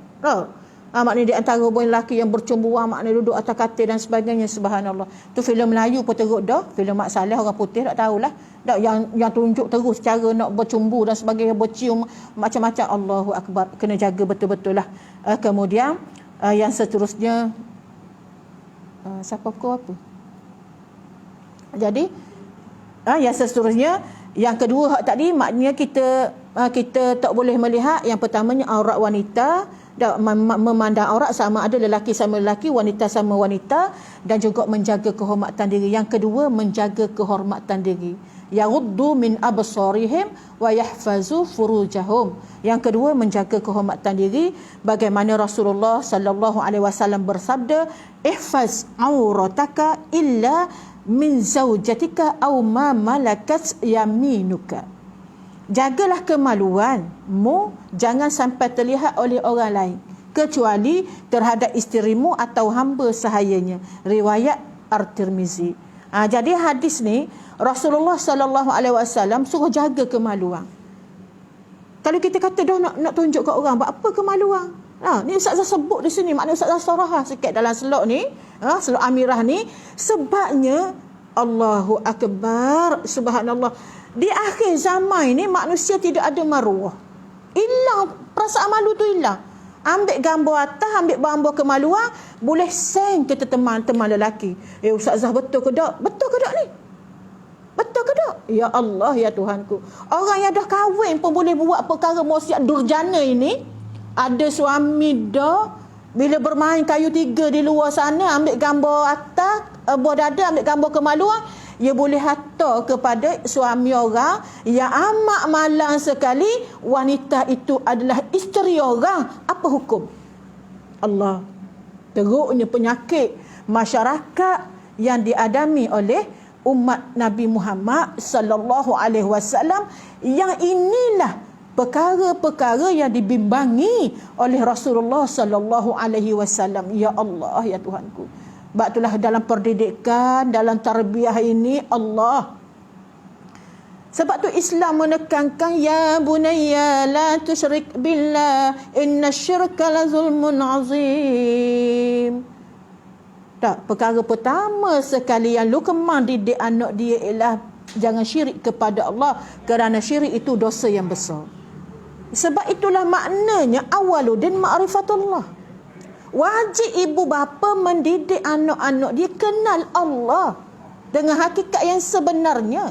Maknanya di antara hubungan lelaki yang bercumbuan, maknanya duduk atas katil dan sebagainya. Subhanallah. Tu filem Melayu pun teruk dah. Filem Mak Saleh orang putih tak tahulah. Yang tunjuk terus cara nak bercumbu dan sebagainya, bercium macam-macam. Allahu Akbar. Kena jaga betul-betul lah. Kemudian yang seterusnya siapa pukul apa? Jadi yang seterusnya, yang kedua hak tadi, maknanya kita tak boleh melihat. Yang pertamanya aurat wanita, memandang aurat sama ada lelaki sama lelaki, wanita sama wanita, dan juga menjaga kehormatan diri. Yang kedua, menjaga kehormatan diri. Yaghuddu min absarihim wa yahfazu furujahum. Yang kedua, menjaga kehormatan diri. Bagaimana Rasulullah sallallahu alaihi wasallam bersabda, ihfaz aurataka illa min zaujatika aw ma malakat yaminuka. Jagalah kemaluanmu, jangan sampai terlihat oleh orang lain kecuali terhadap isterimu atau hamba sahayanya. Riwayat At-Tirmizi. Jadi hadis ni Rasulullah sallallahu alaihi wasallam suruh jaga kemaluan. Kalau kita kata dah nak tunjuk kat orang, buat apa kemaluan? Ni Ustazah sebut di sini, maknanya Ustazah sarah sikit dalam selok ni, selok Amirah ni, sebabnya Allahu Akbar, subhanallah. Di akhir zaman ni manusia tidak ada maruah. Hilang, perasaan malu tu hilang. Ambil gambar atas, ambil gambar kemaluan, boleh send kita teman-teman lelaki. Ustazah betul ke tak? Betul ke tak ni? Betul ke tak? Ya Allah, ya Tuhanku. Orang yang dah kahwin pun boleh buat perkara maksiat durjana ini. Ada suami dah, bila bermain kayu tiga di luar sana, ambil gambar atas, buah dada, ambil gambar kemaluan, ia boleh hantar kepada suami orang yang amat malang sekali, wanita itu adalah isteri orang. Apa hukum? Allah. Teruknya penyakit masyarakat yang diadami oleh umat Nabi Muhammad sallallahu alaihi wasallam, yang inilah perkara-perkara yang dibimbangi oleh Rasulullah sallallahu alaihi wasallam. Ya Allah, ya Tuhanku. Sebab itulah dalam pendidikan, dalam tarbiyah ini, Allah. Sebab tu Islam menekankan, ya bunayya la tusyrik billah inna syirka la zulmun azim. Tak, perkara pertama sekali yang Luqman didik anak dia ialah jangan syirik kepada Allah, kerana syirik itu dosa yang besar. Sebab itulah maknanya awaludin ma'rifatullah. Wajib ibu bapa mendidik anak-anak dia kenal Allah dengan hakikat yang sebenarnya.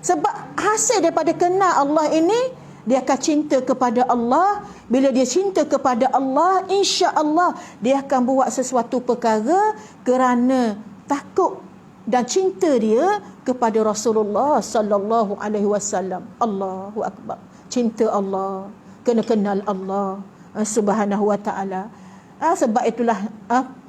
Sebab hasil daripada kenal Allah ini, dia akan cinta kepada Allah. Bila dia cinta kepada Allah, insya-Allah dia akan buat sesuatu perkara kerana takut dan cinta dia kepada Rasulullah sallallahu alaihi wasallam. Allahu Akbar. Cinta Allah, kena kenal Allah subhanahu wa ta'ala. Sebab itulah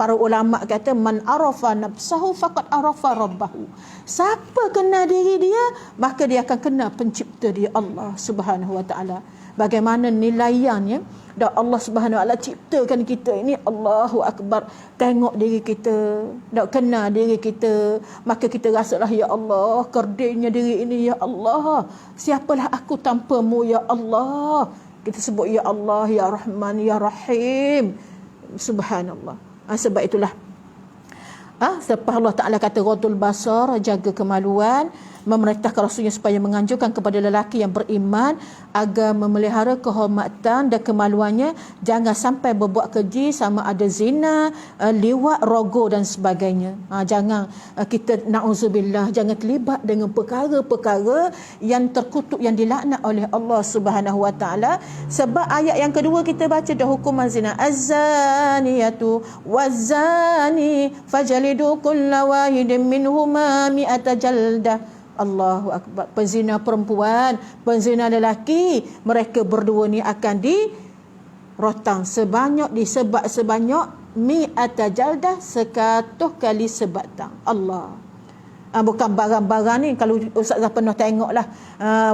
para ulama kata man arafa nafsahu faqad arafa rabbahu. Siapa kenal diri dia, maka dia akan kenal pencipta dia, Allah Subhanahu wa taala. Bagaimana nilaiannya dah Allah Subhanahu wa taala ciptakan kita ini, Allahu akbar. Tengok diri kita, dak kenal diri kita, maka kita rasalah ya Allah, kerdilnya diri ini ya Allah. Siapalah aku tanpamu ya Allah. Kita sebut ya Allah, ya Rahman, ya Rahim. Subhanallah. Sebab itulah selepas Allah Ta'ala kata ghadul basar, jaga kemaluan, memerintahkan Rasulnya supaya menganjurkan kepada lelaki yang beriman agar memelihara kehormatan dan kemaluannya, jangan sampai berbuat keji, sama ada zina, liwat, rogo dan sebagainya. Jangan kita na'udzubillah, jangan terlibat dengan perkara-perkara yang terkutuk, yang dilaknat oleh Allah Subhanahu wa taala. Sebab ayat yang kedua kita baca dah hukuman zina, az-zaniyatu waz-zani fajlidu kulla wahidin minhuma mi'ata jaldah. Allahu akbar. Penzina perempuan, penzina lelaki, mereka berdua ni akan dirotang sebanyak mi'ata jaldah, 100 kali sebatang. Allah. Bukan barang-barang ni. Kalau Ustaz pernah tengoklah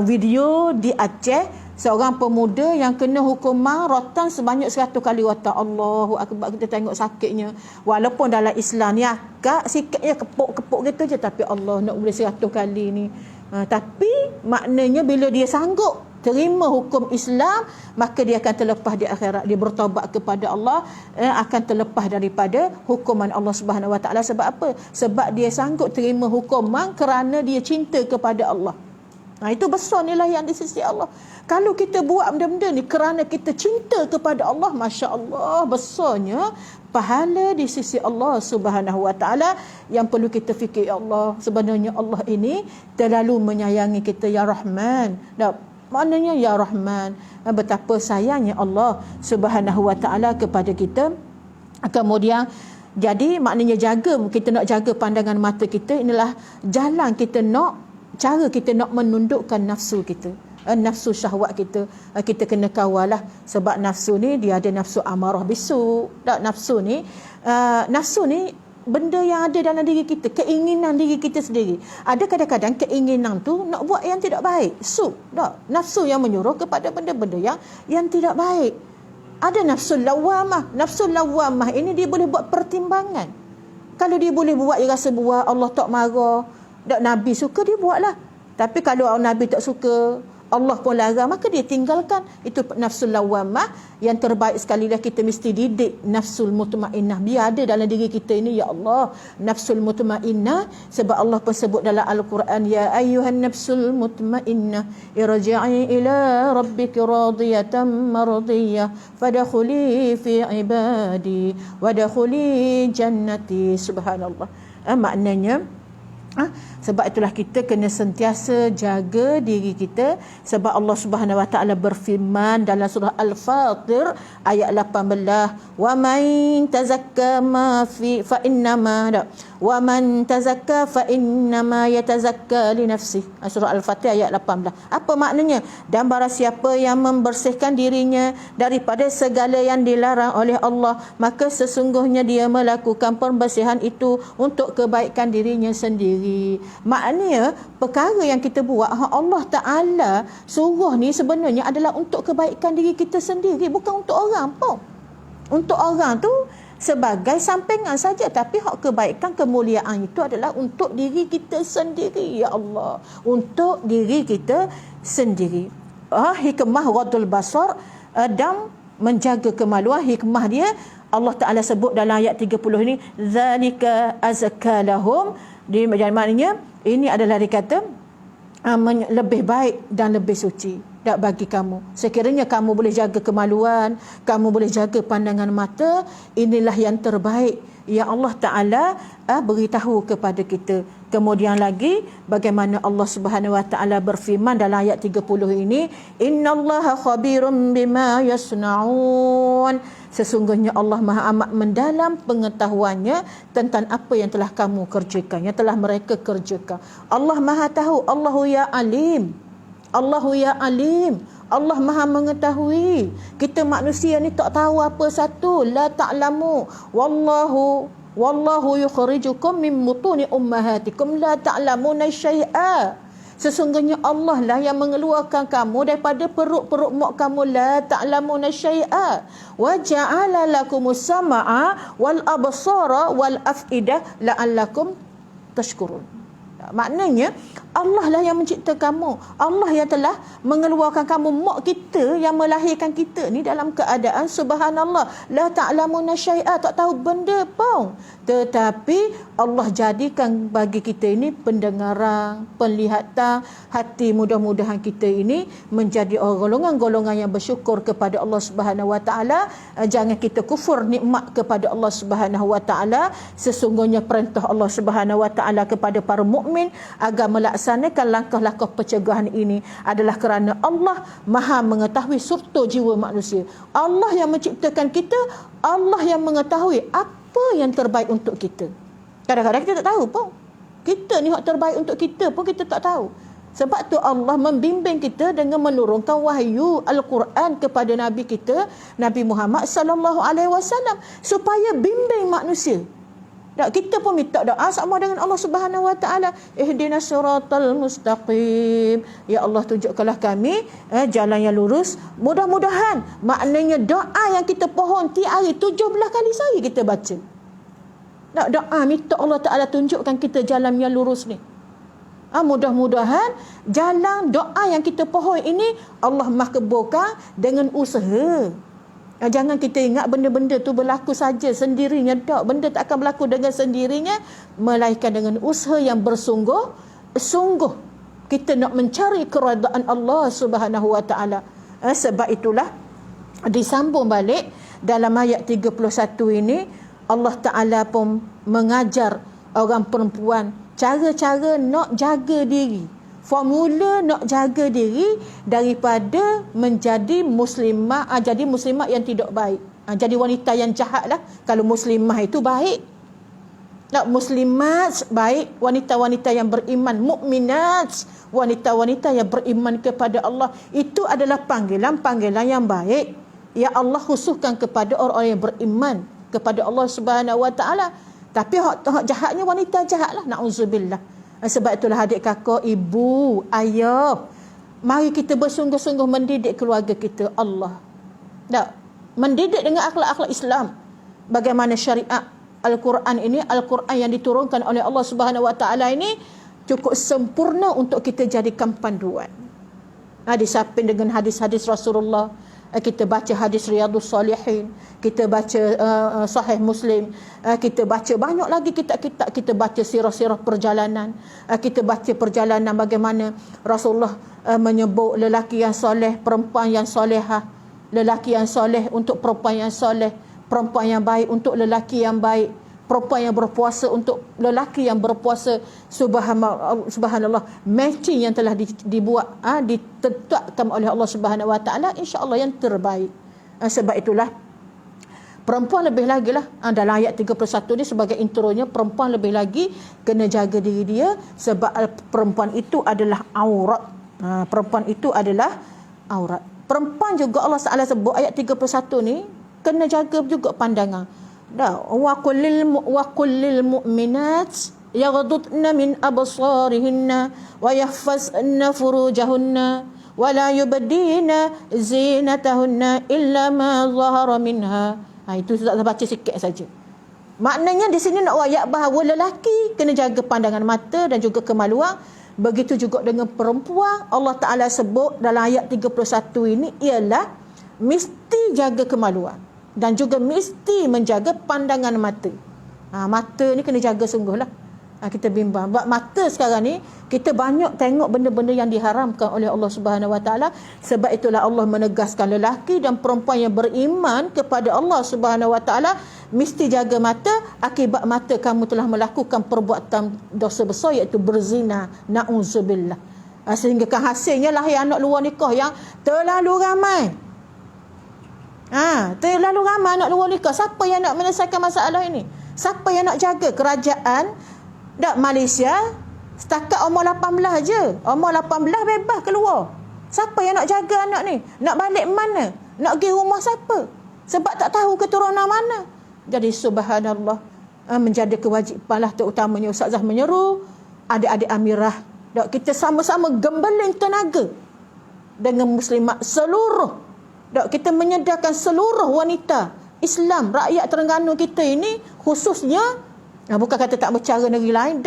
video di Aceh, seorang pemuda yang kena hukuman rotan sebanyak 100 kali rotan. Allahu akbar. Kita tengok sakitnya. Walaupun dalam Islam ni akak sikitnya kepuk-kepuk gitu je, tapi Allah nak boleh 100 kali ni. Tapi maknanya bila dia sanggup terima hukum Islam, maka dia akan terlepas di akhirat. Dia bertaubat kepada Allah, akan terlepas daripada hukuman Allah Subhanahu wa taala. Sebab apa? Sebab dia sanggup terima hukuman kerana dia cinta kepada Allah. Itu besar nilai yang di sisi Allah. Kalau kita buat benda-benda ni kerana kita cinta kepada Allah, Masya Allah, besarnya pahala di sisi Allah Subhanahu wa taala. Yang perlu kita fikir, ya Allah, sebenarnya Allah ini terlalu menyayangi kita, ya Rahman. Maknanya ya Rahman, betapa sayangnya Allah Subhanahu wa taala kepada kita. Kemudian jadi maknanya kita nak jaga pandangan mata kita. Inilah jalan cara kita nak menundukkan nafsu kita, nafsu syahwat kita. Kita kena kawal lah. Sebab nafsu ni dia ada nafsu amarah bisu. Nafsu ni benda yang ada dalam diri kita, keinginan diri kita sendiri. Ada kadang-kadang keinginan tu nak buat yang tidak baik. Nafsu yang menyuruh kepada benda-benda yang tidak baik. Ada nafsu lawamah. Nafsu lawamah ini dia boleh buat pertimbangan. Kalau dia boleh buat, dia rasa buat Allah tak marah, Nabi suka, dia buatlah. Tapi kalau Nabi tak suka, Allah pun larang, maka dia tinggalkan. Itu nafsul lawamah. Yang terbaik sekali lah kita mesti didik nafsul mutmainnah. Biar ada dalam diri kita ini, ya Allah, nafsul mutmainnah. Sebab Allah pun sebut dalam Al-Quran, ya ayyuhan nafsul mutmainnah irji'i ila rabbiki radiyatan mardiyah fadakhuli fi ibadi wadakhuli jannati. Subhanallah. Maknanya sebab itulah kita kena sentiasa jaga diri kita. Sebab Allah Subhanahu wa taala berfirman dalam surah Al-Fatir ayat 18, wa man tazakka fa innama yatazakka li nafsi. Surah Al-Fatir ayat 18. Apa maknanya? Dan barang siapa yang membersihkan dirinya daripada segala yang dilarang oleh Allah, maka sesungguhnya dia melakukan pembersihan itu untuk kebaikan dirinya sendiri. Maknanya perkara yang kita buat, Allah Ta'ala suruh ni sebenarnya adalah untuk kebaikan diri kita sendiri, bukan untuk orang pun. Untuk orang tu sebagai sampingan saja, tapi hak kebaikan, kemuliaan itu adalah untuk diri kita sendiri, ya Allah, untuk diri kita sendiri. Hikmah ghadul basar dan menjaga kemaluan, hikmah dia Allah Ta'ala sebut dalam ayat 30 ini, zalika azka lahum. Dia maknanya ini adalah dikata lebih baik dan lebih suci bagi kamu. Sekiranya kamu boleh jaga kemaluan, kamu boleh jaga pandangan mata, inilah yang terbaik yang Allah Ta'ala beritahu kepada kita. Kemudian lagi bagaimana Allah Subhanahu wa taala berfirman dalam ayat 30 ini, innallaha khabirum bima yasnaun. Sesungguhnya Allah Maha amat mendalam pengetahuannya tentang apa yang telah kamu kerjakan, yang telah mereka kerjakan. Allah Maha tahu. Allahu ya alim. Allahu ya alim. Allah Maha mengetahui. Kita manusia ni tak tahu apa satu. La ta'lamu. Wallahu yukhrijukum min butuni ummahatikum la ta'lamuna syai'a. Sesungguhnya Allah lah yang mengeluarkan kamu daripada perut-perut mak kamu. La ta'lamuna syai'a. Wa ja'ala lakumus sama'a wal absara wal af'idah la'allakum tashkurun. Maknanya Allah lah yang mencipta kamu. Allah yang telah mengeluarkan kamu. Mak kita yang melahirkan kita ni dalam keadaan subhanallah. La ta'lamuna syai'a. Tak tahu benda pun. Tetapi Allah jadikan bagi kita ini pendengaran, penglihatan, hati. Mudah-mudahan kita ini menjadi golongan-golongan yang bersyukur kepada Allah Subhanahu Wa Taala. Jangan kita kufur nikmat kepada Allah Subhanahu Wa Taala. Sesungguhnya perintah Allah Subhanahu Wa Taala kepada para mukmin agar melaksanakan langkah-langkah pencegahan ini adalah kerana Allah Maha mengetahui struktur jiwa manusia. Allah yang menciptakan kita, Allah yang mengetahui apa yang terbaik untuk kita. Kadang-kadang kita tak tahu pun. Kita ni yang terbaik untuk kita pun kita tak tahu. Sebab tu Allah membimbing kita dengan menurunkan wahyu Al-Quran kepada Nabi kita, Nabi Muhammad sallallahu alaihi wasallam, supaya bimbing manusia. Tak, kita pun minta doa sama dengan Allah Subhanahu Wa Taala. Ihdinas siratal mustaqim. Ya Allah, tunjukkanlah kami jalan yang lurus. Mudah-mudahan, maknanya doa yang kita pohon tiap hari 17 kali sehari kita baca. Tak, doa minta Allah Taala tunjukkan kita jalan yang lurus ni. Mudah-mudahan jalan doa yang kita pohon ini Allah makbulkan dengan usaha. Jangan kita ingat benda-benda tu berlaku saja sendirinya. Tak, benda tak akan berlaku dengan sendirinya, melainkan dengan usaha yang bersungguh-sungguh. Kita nak mencari keredaan Allah Subhanahu Wa Taala. Sebab itulah disambung balik dalam ayat 31 ini, Allah Taala pun mengajar orang perempuan cara-cara nak jaga diri. Formula nak jaga diri daripada menjadi muslimah, jadi muslimah yang tidak baik. Jadi wanita yang jahat lah. Kalau muslimah itu baik. Tak, muslimat baik, wanita-wanita yang beriman, mukminat, wanita-wanita yang beriman kepada Allah. Itu adalah panggilan-panggilan yang baik. Ya Allah khususkan kepada orang-orang yang beriman kepada Allah Subhanahu Wa Taala. Tapi hak jahatnya wanita jahatlah, na'udzubillah. Sebab itulah adik kakak, ibu, ayah, mari kita bersungguh-sungguh mendidik keluarga kita Allah. Tak, mendidik dengan akhlak-akhlak Islam. Bagaimana syariat Al-Quran ini, Al-Quran yang diturunkan oleh Allah Subhanahu Wa Taala ini cukup sempurna untuk kita jadikan panduan. Disapin dengan hadis-hadis Rasulullah. Kita baca hadis Riyadhus Salihin, kita baca Sahih Muslim, kita baca banyak lagi kitab-kitab, kita baca sirah-sirah perjalanan, kita baca perjalanan bagaimana Rasulullah menyebut lelaki yang soleh, perempuan yang solehah, lelaki yang soleh untuk perempuan yang soleh, perempuan yang baik untuk lelaki yang baik, perempuan yang berpuasa untuk lelaki yang berpuasa. Subhanallah, matching yang telah dibuat, ditetapkan oleh Allah Subhanahu Wa Taala, insya-Allah yang terbaik. Sebab itulah perempuan lebih lagi lah, dalam ayat 31 ni sebagai intronya, perempuan lebih lagi kena jaga diri dia, sebab perempuan itu adalah aurat. Perempuan itu adalah aurat. Perempuan juga Allah Taala sebut ayat 31 ni kena jaga juga pandangan. Wa kullil mu'minat yaghdudna min absarihinna wa yahfazna furujahunna wa la yubdina zinatahunna illa ma zahara minha. Itu sudah baca sikit saja. Maknanya di sini nak ayat bahawa lelaki kena jaga pandangan mata dan juga kemaluan. Begitu juga dengan perempuan. Allah Ta'ala sebut dalam ayat 31 ini ialah mesti jaga kemaluan dan juga mesti menjaga pandangan mata. Mata ni kena jaga sungguhlah. Kita bimbang. Sebab mata sekarang ni kita banyak tengok benda-benda yang diharamkan oleh Allah Subhanahu Wa Taala. Sebab itulah Allah menegaskan lelaki dan perempuan yang beriman kepada Allah Subhanahu Wa Taala mesti jaga mata. Akibat mata kamu telah melakukan perbuatan dosa besar, iaitu berzina, na'udzubillah. Sehingga kan hasilnya lahir anak luar nikah yang terlalu ramai. Terlalu ramai anak luar nikah. Siapa yang nak menyelesaikan masalah ini? Siapa yang nak jaga? Kerajaan Malaysia setakat umur 18 je. Umur 18 bebas keluar. Siapa yang nak jaga anak ni? Nak balik mana? Nak pergi rumah siapa? Sebab tak tahu keturunan mana. Jadi subhanallah, menjadi kewajipan lah terutamanya Ustazah menyeru adik-adik Amirah. Kita sama-sama gembeling tenaga dengan muslimat seluruh. Kita menyedarkan seluruh wanita Islam, rakyat Terengganu kita ini khususnya, bukan kata tak bercara negeri lain,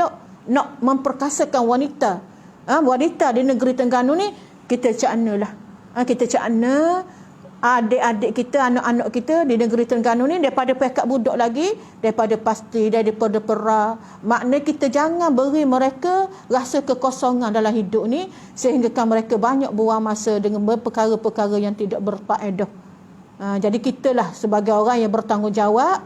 nak memperkasakan wanita. Wanita di negeri Terengganu ni, kita caknalah. Kita cakna adik-adik kita, anak-anak kita di negeri Terengganu ni daripada pekat budak lagi, daripada pasti, daripada perah. Makna kita jangan beri mereka rasa kekosongan dalam hidup ni sehinggakan mereka banyak buang masa dengan perkara-perkara yang tidak berfaedah. Jadi kitalah sebagai orang yang bertanggungjawab,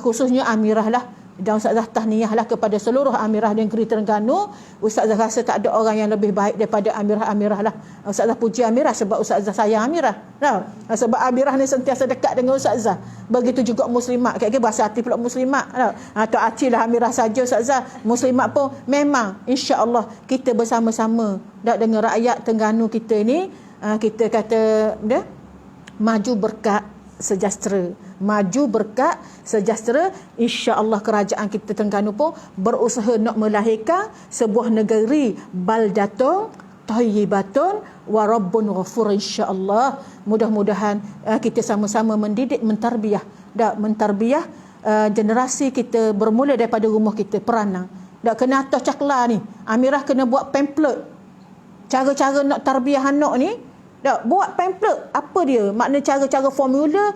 khususnya Amirah lah, dan Ustazah tahniah lah kepada seluruh Amirah di negeri Terengganu. Ustazah rasa tak ada orang yang lebih baik daripada Amirah-Amirah lah. Ustazah puji Amirah sebab Ustazah sayang Amirah. Sebab Amirah ni sentiasa dekat dengan Ustazah. Begitu juga muslimat. Kira-kira berasa hati pula muslimat. Tak hatilah Amirah saja Ustazah. Muslimat pun memang insya-Allah kita bersama-sama dengan rakyat Terengganu kita ni, kita kata maju berkat sejahtera. Maju berkat sejahtera, insya-Allah kerajaan kita Terengganu pun berusaha nak melahirkan sebuah negeri baldatun thayyibatun wa rabbun ghafur, insya-Allah. Mudah-mudahan kita sama-sama mendidik, mentarbiah generasi kita bermula daripada rumah kita, peranang. Kena atas cakla ni, Amirah kena buat pamphlet cara-cara nak tarbiah anak ni. Buat pamphlet apa dia, makna cara-cara formula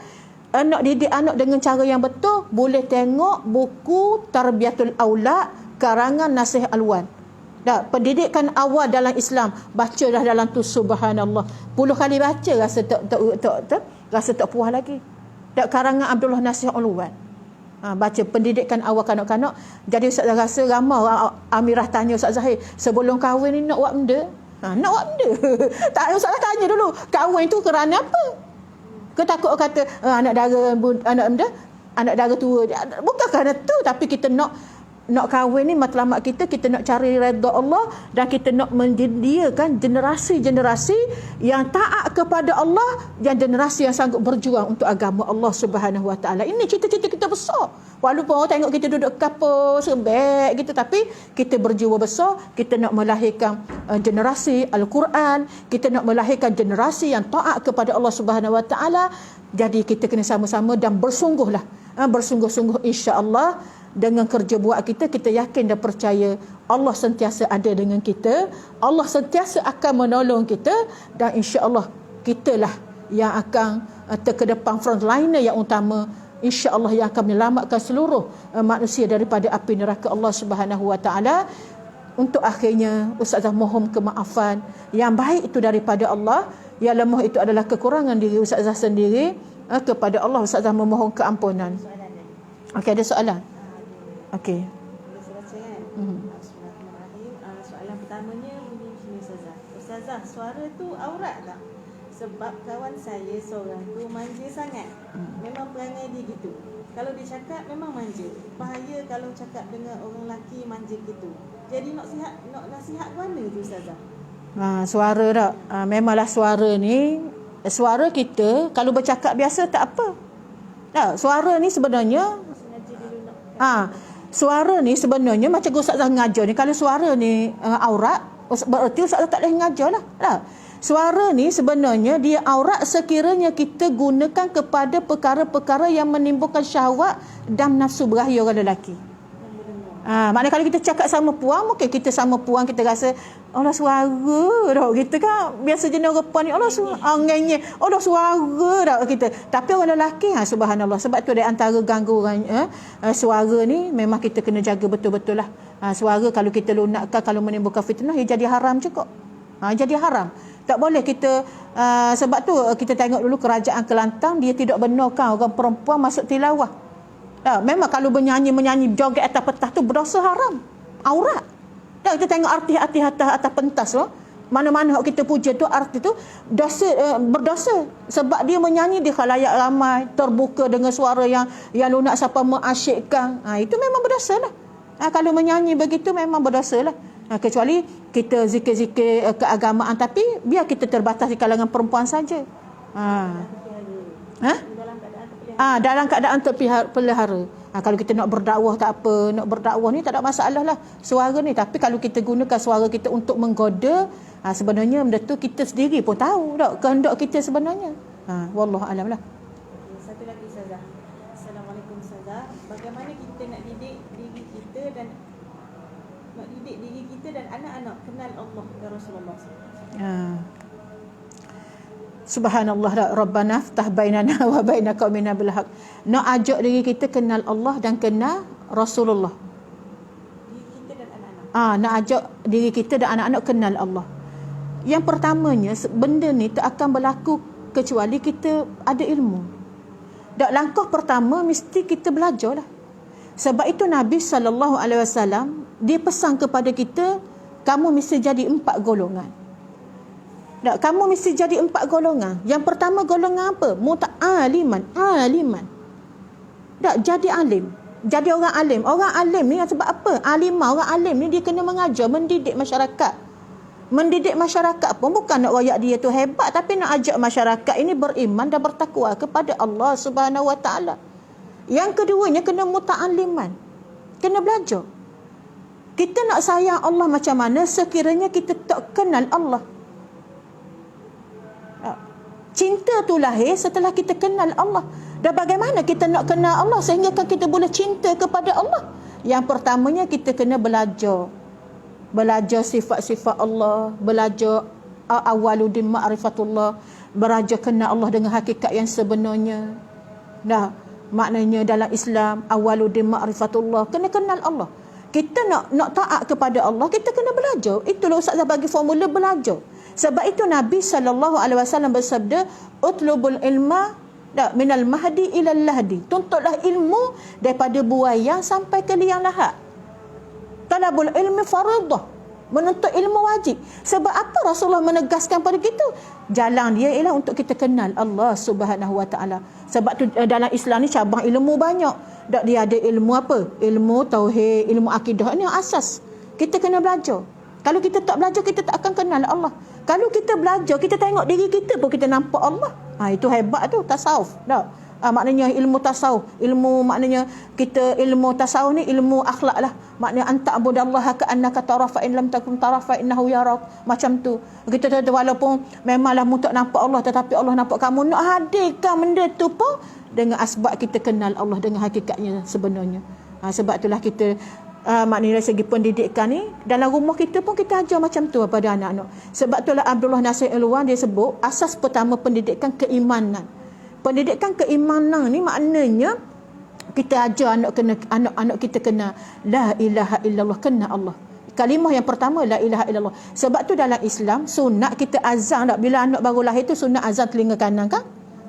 nak didik anak dengan cara yang betul. Boleh tengok buku Tarbiyatul Aulad karangan Nasih Alwan. Pendidikan awal dalam Islam, bacalah dalam tu subhanallah. 10 kali baca rasa tak puas lagi. Karangan Abdullah Nasih Alwan. Baca pendidikan awal kanak-kanak. Jadi Ustazah rasa ramai Amirah tanya Ustazah, sebelum kahwin ni nak buat benda? Nak buat benda? Tak, Ustazah tanya dulu, kahwin tu kerana apa? Ketakut kata anak dara tua. Bukan kerana tu, tapi kita nak kahwin ni matlamat kita nak cari redha Allah, dan kita nak menyediakan generasi-generasi yang taat kepada Allah, dan generasi yang sanggup berjuang untuk agama Allah Subhanahu Wa Taala. Ini cita-cita kita besar. Walaupun orang tengok kita duduk kapal sebek gitu, tapi kita berjiwa besar. Kita nak melahirkan generasi Al-Quran, kita nak melahirkan generasi yang taat kepada Allah Subhanahu Wa Taala. Jadi kita kena sama-sama dan bersungguhlah, bersungguh-sungguh insya-Allah. Dengan kerja buat kita yakin dan percaya Allah sentiasa ada dengan kita, Allah sentiasa akan menolong kita, dan insya-Allah kitalah yang akan terkedepan frontliner yang utama, insya-Allah yang akan menyelamatkan seluruh manusia daripada api neraka Allah Subhanahu Wa Taala. Untuk akhirnya Ustazah mohon kemaafan. Yang baik itu daripada Allah, yang lemah itu adalah kekurangan diri Ustazah sendiri. Kepada Allah Ustazah memohon keampunan. Okey, ada soalan? Okey. Boleh saya baca kan? Bismillahirrahmanirrahim. Soalan pertamanya bunyi macam ni Ustazah. Ustazah, suara tu aurat tak? Sebab kawan saya seorang tu manja sangat. Memang perangai dia gitu. Kalau dia cakap memang manja. Bahaya kalau cakap dengan orang lelaki manja gitu. Jadi nak nasihat mana tu Ustazah? Suara tak? Memanglah suara ni, suara kita kalau bercakap biasa tak apa. Suara ni sebenarnya suara ni sebenarnya macam Ustazah ngajar ni, kalau suara ni aurat, berarti Ustazah tak boleh ngajar lah. Suara ni sebenarnya dia aurat sekiranya kita gunakan kepada perkara-perkara yang menimbulkan syahwat dan nafsu berahi orang lelaki. Maknanya kalau kita cakap sama puan, mungkin kita sama puan kita rasa Allah suara dah kita kan, biasa jenis orang puan ni Allah suara anginnya, Allah suara dah kita. Tapi orang lelaki subhanallah, sebab tu ada antara gangguan suara ni memang kita kena jaga betul-betul lah. Suara kalau kita lunakkan, kalau menimbulkan fitnah, ia jadi haram juga. Jadi haram. Tak boleh kita sebab tu kita tengok dulu kerajaan Kelantan, dia tidak benarkan orang perempuan masuk tilawah. Memang kalau menyanyi joget atas pentas tu berdosa haram, aurat. Kita tengok artis-artis atas pentas tu, mana-mana kita puja tu artis tu berdosa sebab dia menyanyi di khalayak ramai, terbuka dengan suara yang lunak sampai mengasyikkan. Itu memang berdosa lah. Kalau menyanyi begitu memang berdosa lah. Kecuali kita zikir-zikir keagamaan, tapi biar kita terbatas di kalangan perempuan saja. Dalam keadaan terpelihara. Kalau kita nak berdakwah tak apa, nak berdakwah ni tak ada masalah lah suara ni, tapi kalau kita gunakan suara kita untuk menggoda, sebenarnya benda tu kita sendiri pun tahu tak kehendak kita sebenarnya. Wallahu alam lah. Satu lagi Ustazah. Assalamualaikum Ustazah. Bagaimana kita nak didik diri kita dan anak-anak kenal Allah dan Rasulullah SAW? Subhanallah, Rabbana ftah bainana wa baina qaumina bil haq. Nak ajak diri kita kenal Allah dan kenal Rasulullah. Diri kita dan anak-anak. Nak ajak diri kita dan anak-anak kenal Allah. Yang pertamanya, benda ni tak akan berlaku kecuali kita ada ilmu. Dan langkah pertama mesti kita belajar lah. Sebab itu Nabi SAW dia pesan kepada kita, kamu mesti jadi 4 golongan. Tak, kamu mesti jadi 4 golongan. Yang pertama golongan apa? Aliman. Tak, jadi alim. Jadi orang alim. Orang alim ni sebab apa? Alimah, orang alim ni dia kena mengajar, mendidik masyarakat. Mendidik masyarakat pun bukan nak royak dia tu hebat, tapi nak ajak masyarakat ini beriman dan bertakwa kepada Allah Subhanahu Wa Taala. Yang keduanya kena muta'alliman. Kena belajar. Kita nak sayang Allah macam mana sekiranya kita tak kenal Allah. Cinta tu lahir setelah kita kenal Allah. Dan bagaimana kita nak kenal Allah sehingga kita boleh cinta kepada Allah? Yang pertamanya kita kena belajar. Belajar sifat-sifat Allah, belajar awwaluddin ma'rifatullah, belajar kenal Allah dengan hakikat yang sebenarnya. Maknanya dalam Islam awwaluddin ma'rifatullah, kena kenal Allah. Kita nak taat kepada Allah, kita kena belajar. Itulah Ustazah bagi formula belajar. Sebab itu Nabi SAW bersabda, utlubul ilma minal mahdi ilal lahdi. Tuntutlah ilmu daripada buaya sampai ke liang lahat. Talabul ilmi faridah. Menuntut ilmu wajib. Sebab apa Rasulullah menegaskan pada kita? Jalan dia ialah untuk kita kenal Allah Subhanahu Wa Taala. Sebab tu dalam Islam ni cabang ilmu banyak. Dia ada ilmu apa? Ilmu tauhid, ilmu akidah, ni asas. Kita kena belajar. Kalau kita tak belajar, kita tak akan kenal Allah. Kalau kita belajar, kita tengok diri kita pun kita nampak Allah. Itu hebat tu, tasawuf. Maknanya ilmu tasawuf. Maknanya kita ilmu tasawuf ni ilmu akhlak lah. Maknanya anta'budallaha ka'annaka tara fa in lam takun tara fa innahu yarak. Macam tu. Kita walaupun memanglah mu tak nampak Allah, tetapi Allah nampak kamu. Nak hadirkan benda tu pun dengan asbab kita kenal Allah dengan hakikatnya sebenarnya. Sebab itulah kita maknanya dari segi pendidikan ni dalam rumah kita pun kita ajar macam tu pada anak-anak. Sebab itulah Abdullah Nasir Al-Wan dia sebut asas pertama pendidikan keimanan. Pendidikan keimanan ni maknanya kita ajar anak-anak kita kena la ilaha illallah, kena Allah. Kalimah yang pertama la ilaha illallah. Sebab tu dalam Islam sunat kita azan tak, bila anak baru lahir tu sunat azan telinga kanan kan?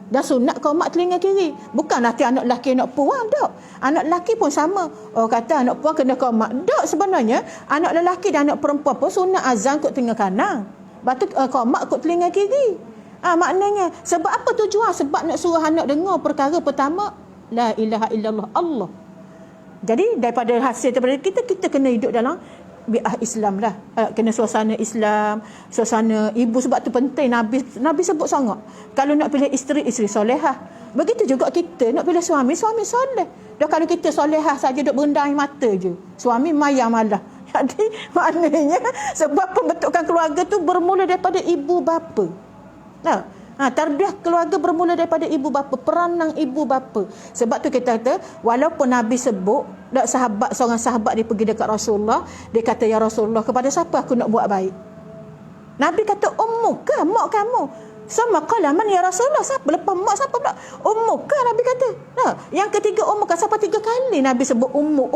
Dan sunat qomat telinga kiri. Bukan nanti anak lelaki nak puang, tak. Anak lelaki pun sama. Kata anak puang kena qomat. Tak, sebenarnya anak lelaki dan anak perempuan pun sunat azan kot telinga kanan. Lepas tu qomat kot telinga kiri. Maknanya sebab apa tujuan? Sebab nak suruh anak dengar perkara pertama la ilaha illallah Allah. Jadi daripada hasil daripada kita kena hidup dalam bi'ah Islam lah. Kena suasana Islam, suasana ibu. Sebab tu penting Nabi sebut sangat. Kalau nak pilih isteri solehah. Begitu juga kita nak pilih suami soleh. Dan kalau kita solehah saja duk berendam mata je, suami mayang malah. Jadi maknanya sebab pembentukan keluarga tu bermula daripada ibu bapa. Tarbiyah keluarga bermula daripada ibu bapa, peranan ibu bapa. Sebab tu kita kata walaupun Nabi sebut seorang sahabat dia pergi dekat Rasulullah, dia kata ya Rasulullah, kepada siapa aku nak buat baik? Nabi kata ummuka, mak kamu. Sama qala man ya Rasulullah, siapa lepas mak siapa pula? Ummuka, Nabi kata. Yang ketiga ummuka, siapa 3 kali Nabi sebut ummu.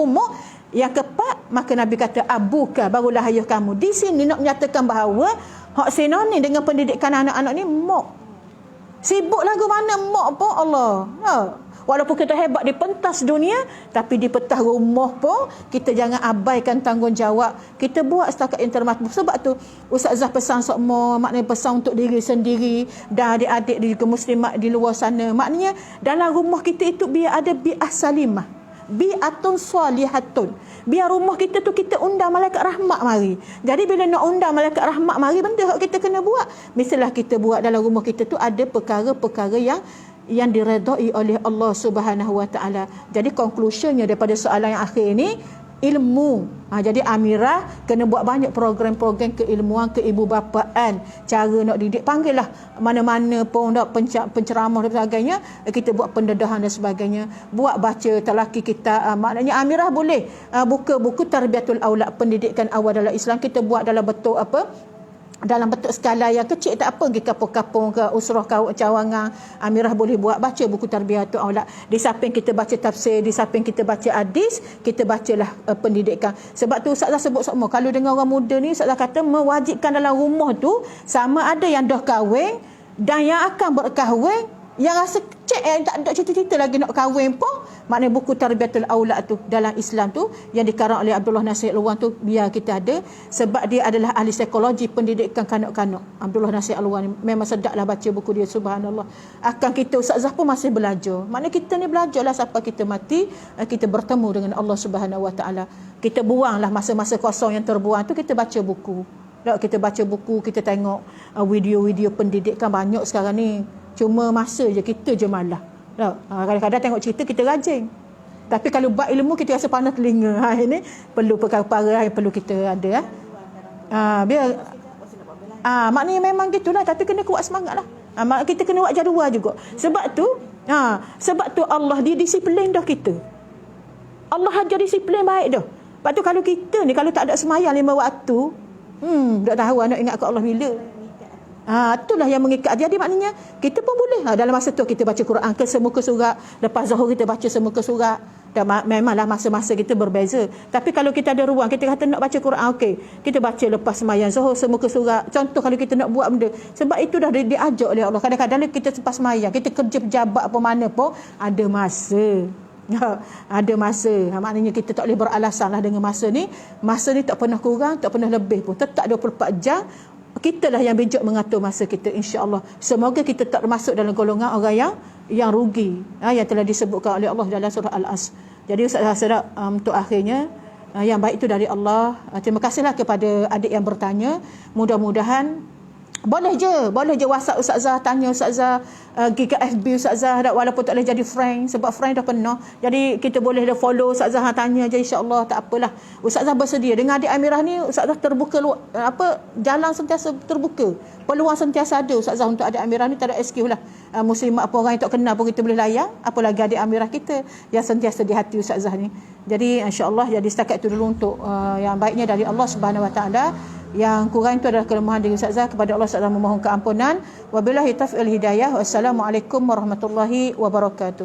Yang keempat maka Nabi kata abuka, barulah ayah kamu. Di sini nak menyatakan bahawa hak sinonim dengan pendidikan anak-anak ni mak. Sibuk lagu mana mak pun Allah. Walaupun kita hebat di pentas dunia, tapi di pentas rumah pun kita jangan abaikan tanggungjawab. Kita buat setakat yang termasuk. Sebab tu Ustazah pesan semua, maknanya pesan untuk diri sendiri dan adik-adik di muslimat di luar sana. Maknanya dalam rumah kita itu biar ada bi'ah salimah. bi'atun salihatun. Biar rumah kita tu kita undang malaikat rahmat mari. Jadi bila nak undang malaikat rahmat mari, benda kita kena buat. Misalnya kita buat dalam rumah kita tu ada perkara-perkara yang diredai oleh Allah Subhanahu Wa Taala. Jadi conclusionnya daripada soalan yang akhir ini, ilmu. Jadi Amirah kena buat banyak program-program keilmuan, keibubapaan, cara nak didik. Panggillah mana-mana pun nak penceramah dan sebagainya, kita buat pendedahan dan sebagainya. Buat baca talaki kita, maknanya Amirah boleh buka buku Tarbiyatul Aulad, pendidikan awal dalam Islam. Kita buat dalam bentuk dalam bentuk skala yang kecil, tak apa, pergi kapung-kapung ke usrah cawangan, Amirah boleh buat baca buku Tarbiyatul Aulad. Di samping kita baca tafsir, di samping kita baca hadis, kita bacalah pendidikan. Sebab tu Ustazah sebut semua, kalau dengan orang muda ni Ustazah kata mewajibkan dalam rumah tu, sama ada yang dah kahwin dan yang akan berkahwin, yang rasa cek yang tak ada cita-cita lagi nak kahwin pun, maknanya buku Tarbiyatul Aulad tu dalam Islam tu yang dikarang oleh Abdullah Nasir Alwan tu biar kita ada, sebab dia adalah ahli psikologi pendidikan kanak-kanak. Abdullah Nasir Alwan memang sedaplah baca buku dia, subhanallah. Akan kita Ustazah pun masih belajar. Maknanya kita ni belajarlah sampai kita mati, kita bertemu dengan Allah Subhanahu Wa Taala. Kita buanglah masa-masa kosong yang terbuang tu, kita baca buku. Kita baca buku, kita tengok video-video pendidikan banyak sekarang ni. Cuma masa je, kita je malah. Kadang-kadang tengok cerita kita rajin. Tapi kalau buat ilmu kita rasa panas telinga. Ini perlu perkara-perkara yang perlu kita ada. Biar maknanya memang gitulah, tapi kena kuat semangat lah. Kita kena buat jadual juga. Sebab tu Allah dia disiplin dah kita. Allah ajar disiplin baik dah. Lepas tu kalau kita ni kalau tak ada semayang 5 waktu, tak tahu nak ingat ke Allah bila. Itulah yang mengikat. Jadi maknanya kita pun boleh dalam masa tu kita baca Quran ke semuka surat, lepas Zuhur kita baca semuka surat. Dan memanglah masa-masa kita berbeza. Tapi kalau kita ada ruang, kita kata nak baca Quran, okey, kita baca lepas sembahyang Zuhur semuka surat. Contoh kalau kita nak buat benda, sebab itu dah diajar oleh Allah. Kadang-kadang kita lepas sembahyang, kita kerja pejabat apa mana pun ada masa. Ada masa. Maknanya kita tak boleh beralasan lah dengan masa ni. Masa ni tak pernah kurang, tak pernah lebih pun. Tetap 24 jam. Kita lah yang bijak mengatur masa kita, insya-Allah. Semoga kita tak termasuk dalam golongan orang yang rugi, yang telah disebutkan oleh Allah dalam surah Al-As. Jadi Ustaz, untuk akhirnya yang baik itu dari Allah. Terima kasihlah kepada adik yang bertanya. Mudah-mudahan boleh je WhatsApp Ustazah, tanya Ustazah, pergi ke FB Ustazah, walaupun tak boleh jadi friend, sebab friend dah penuh. Jadi kita boleh follow Ustazah, tanya je, insya-Allah, tak apalah. Ustazah bersedia dengan adik Amirah ni. Ustazah terbuka jalan sentiasa terbuka, peluang sentiasa ada Ustazah untuk adik Amirah ni, tak ada excuse lah. Muslimat apa orang yang tak kenal pun kita boleh layan, apalagi adik Amirah kita yang sentiasa di hati Ustazah ni. Jadi insya-Allah, jadi setakat itu dulu untuk yang baiknya dari Allah Subhanahu Wa Taala. Yang kurang itu adalah kelemahan diri Ustazah. Kepada Allah Ustazah memohon keampunan. Wabillahi taufiq wal hidayah. Wassalamualaikum warahmatullahi wabarakatuh.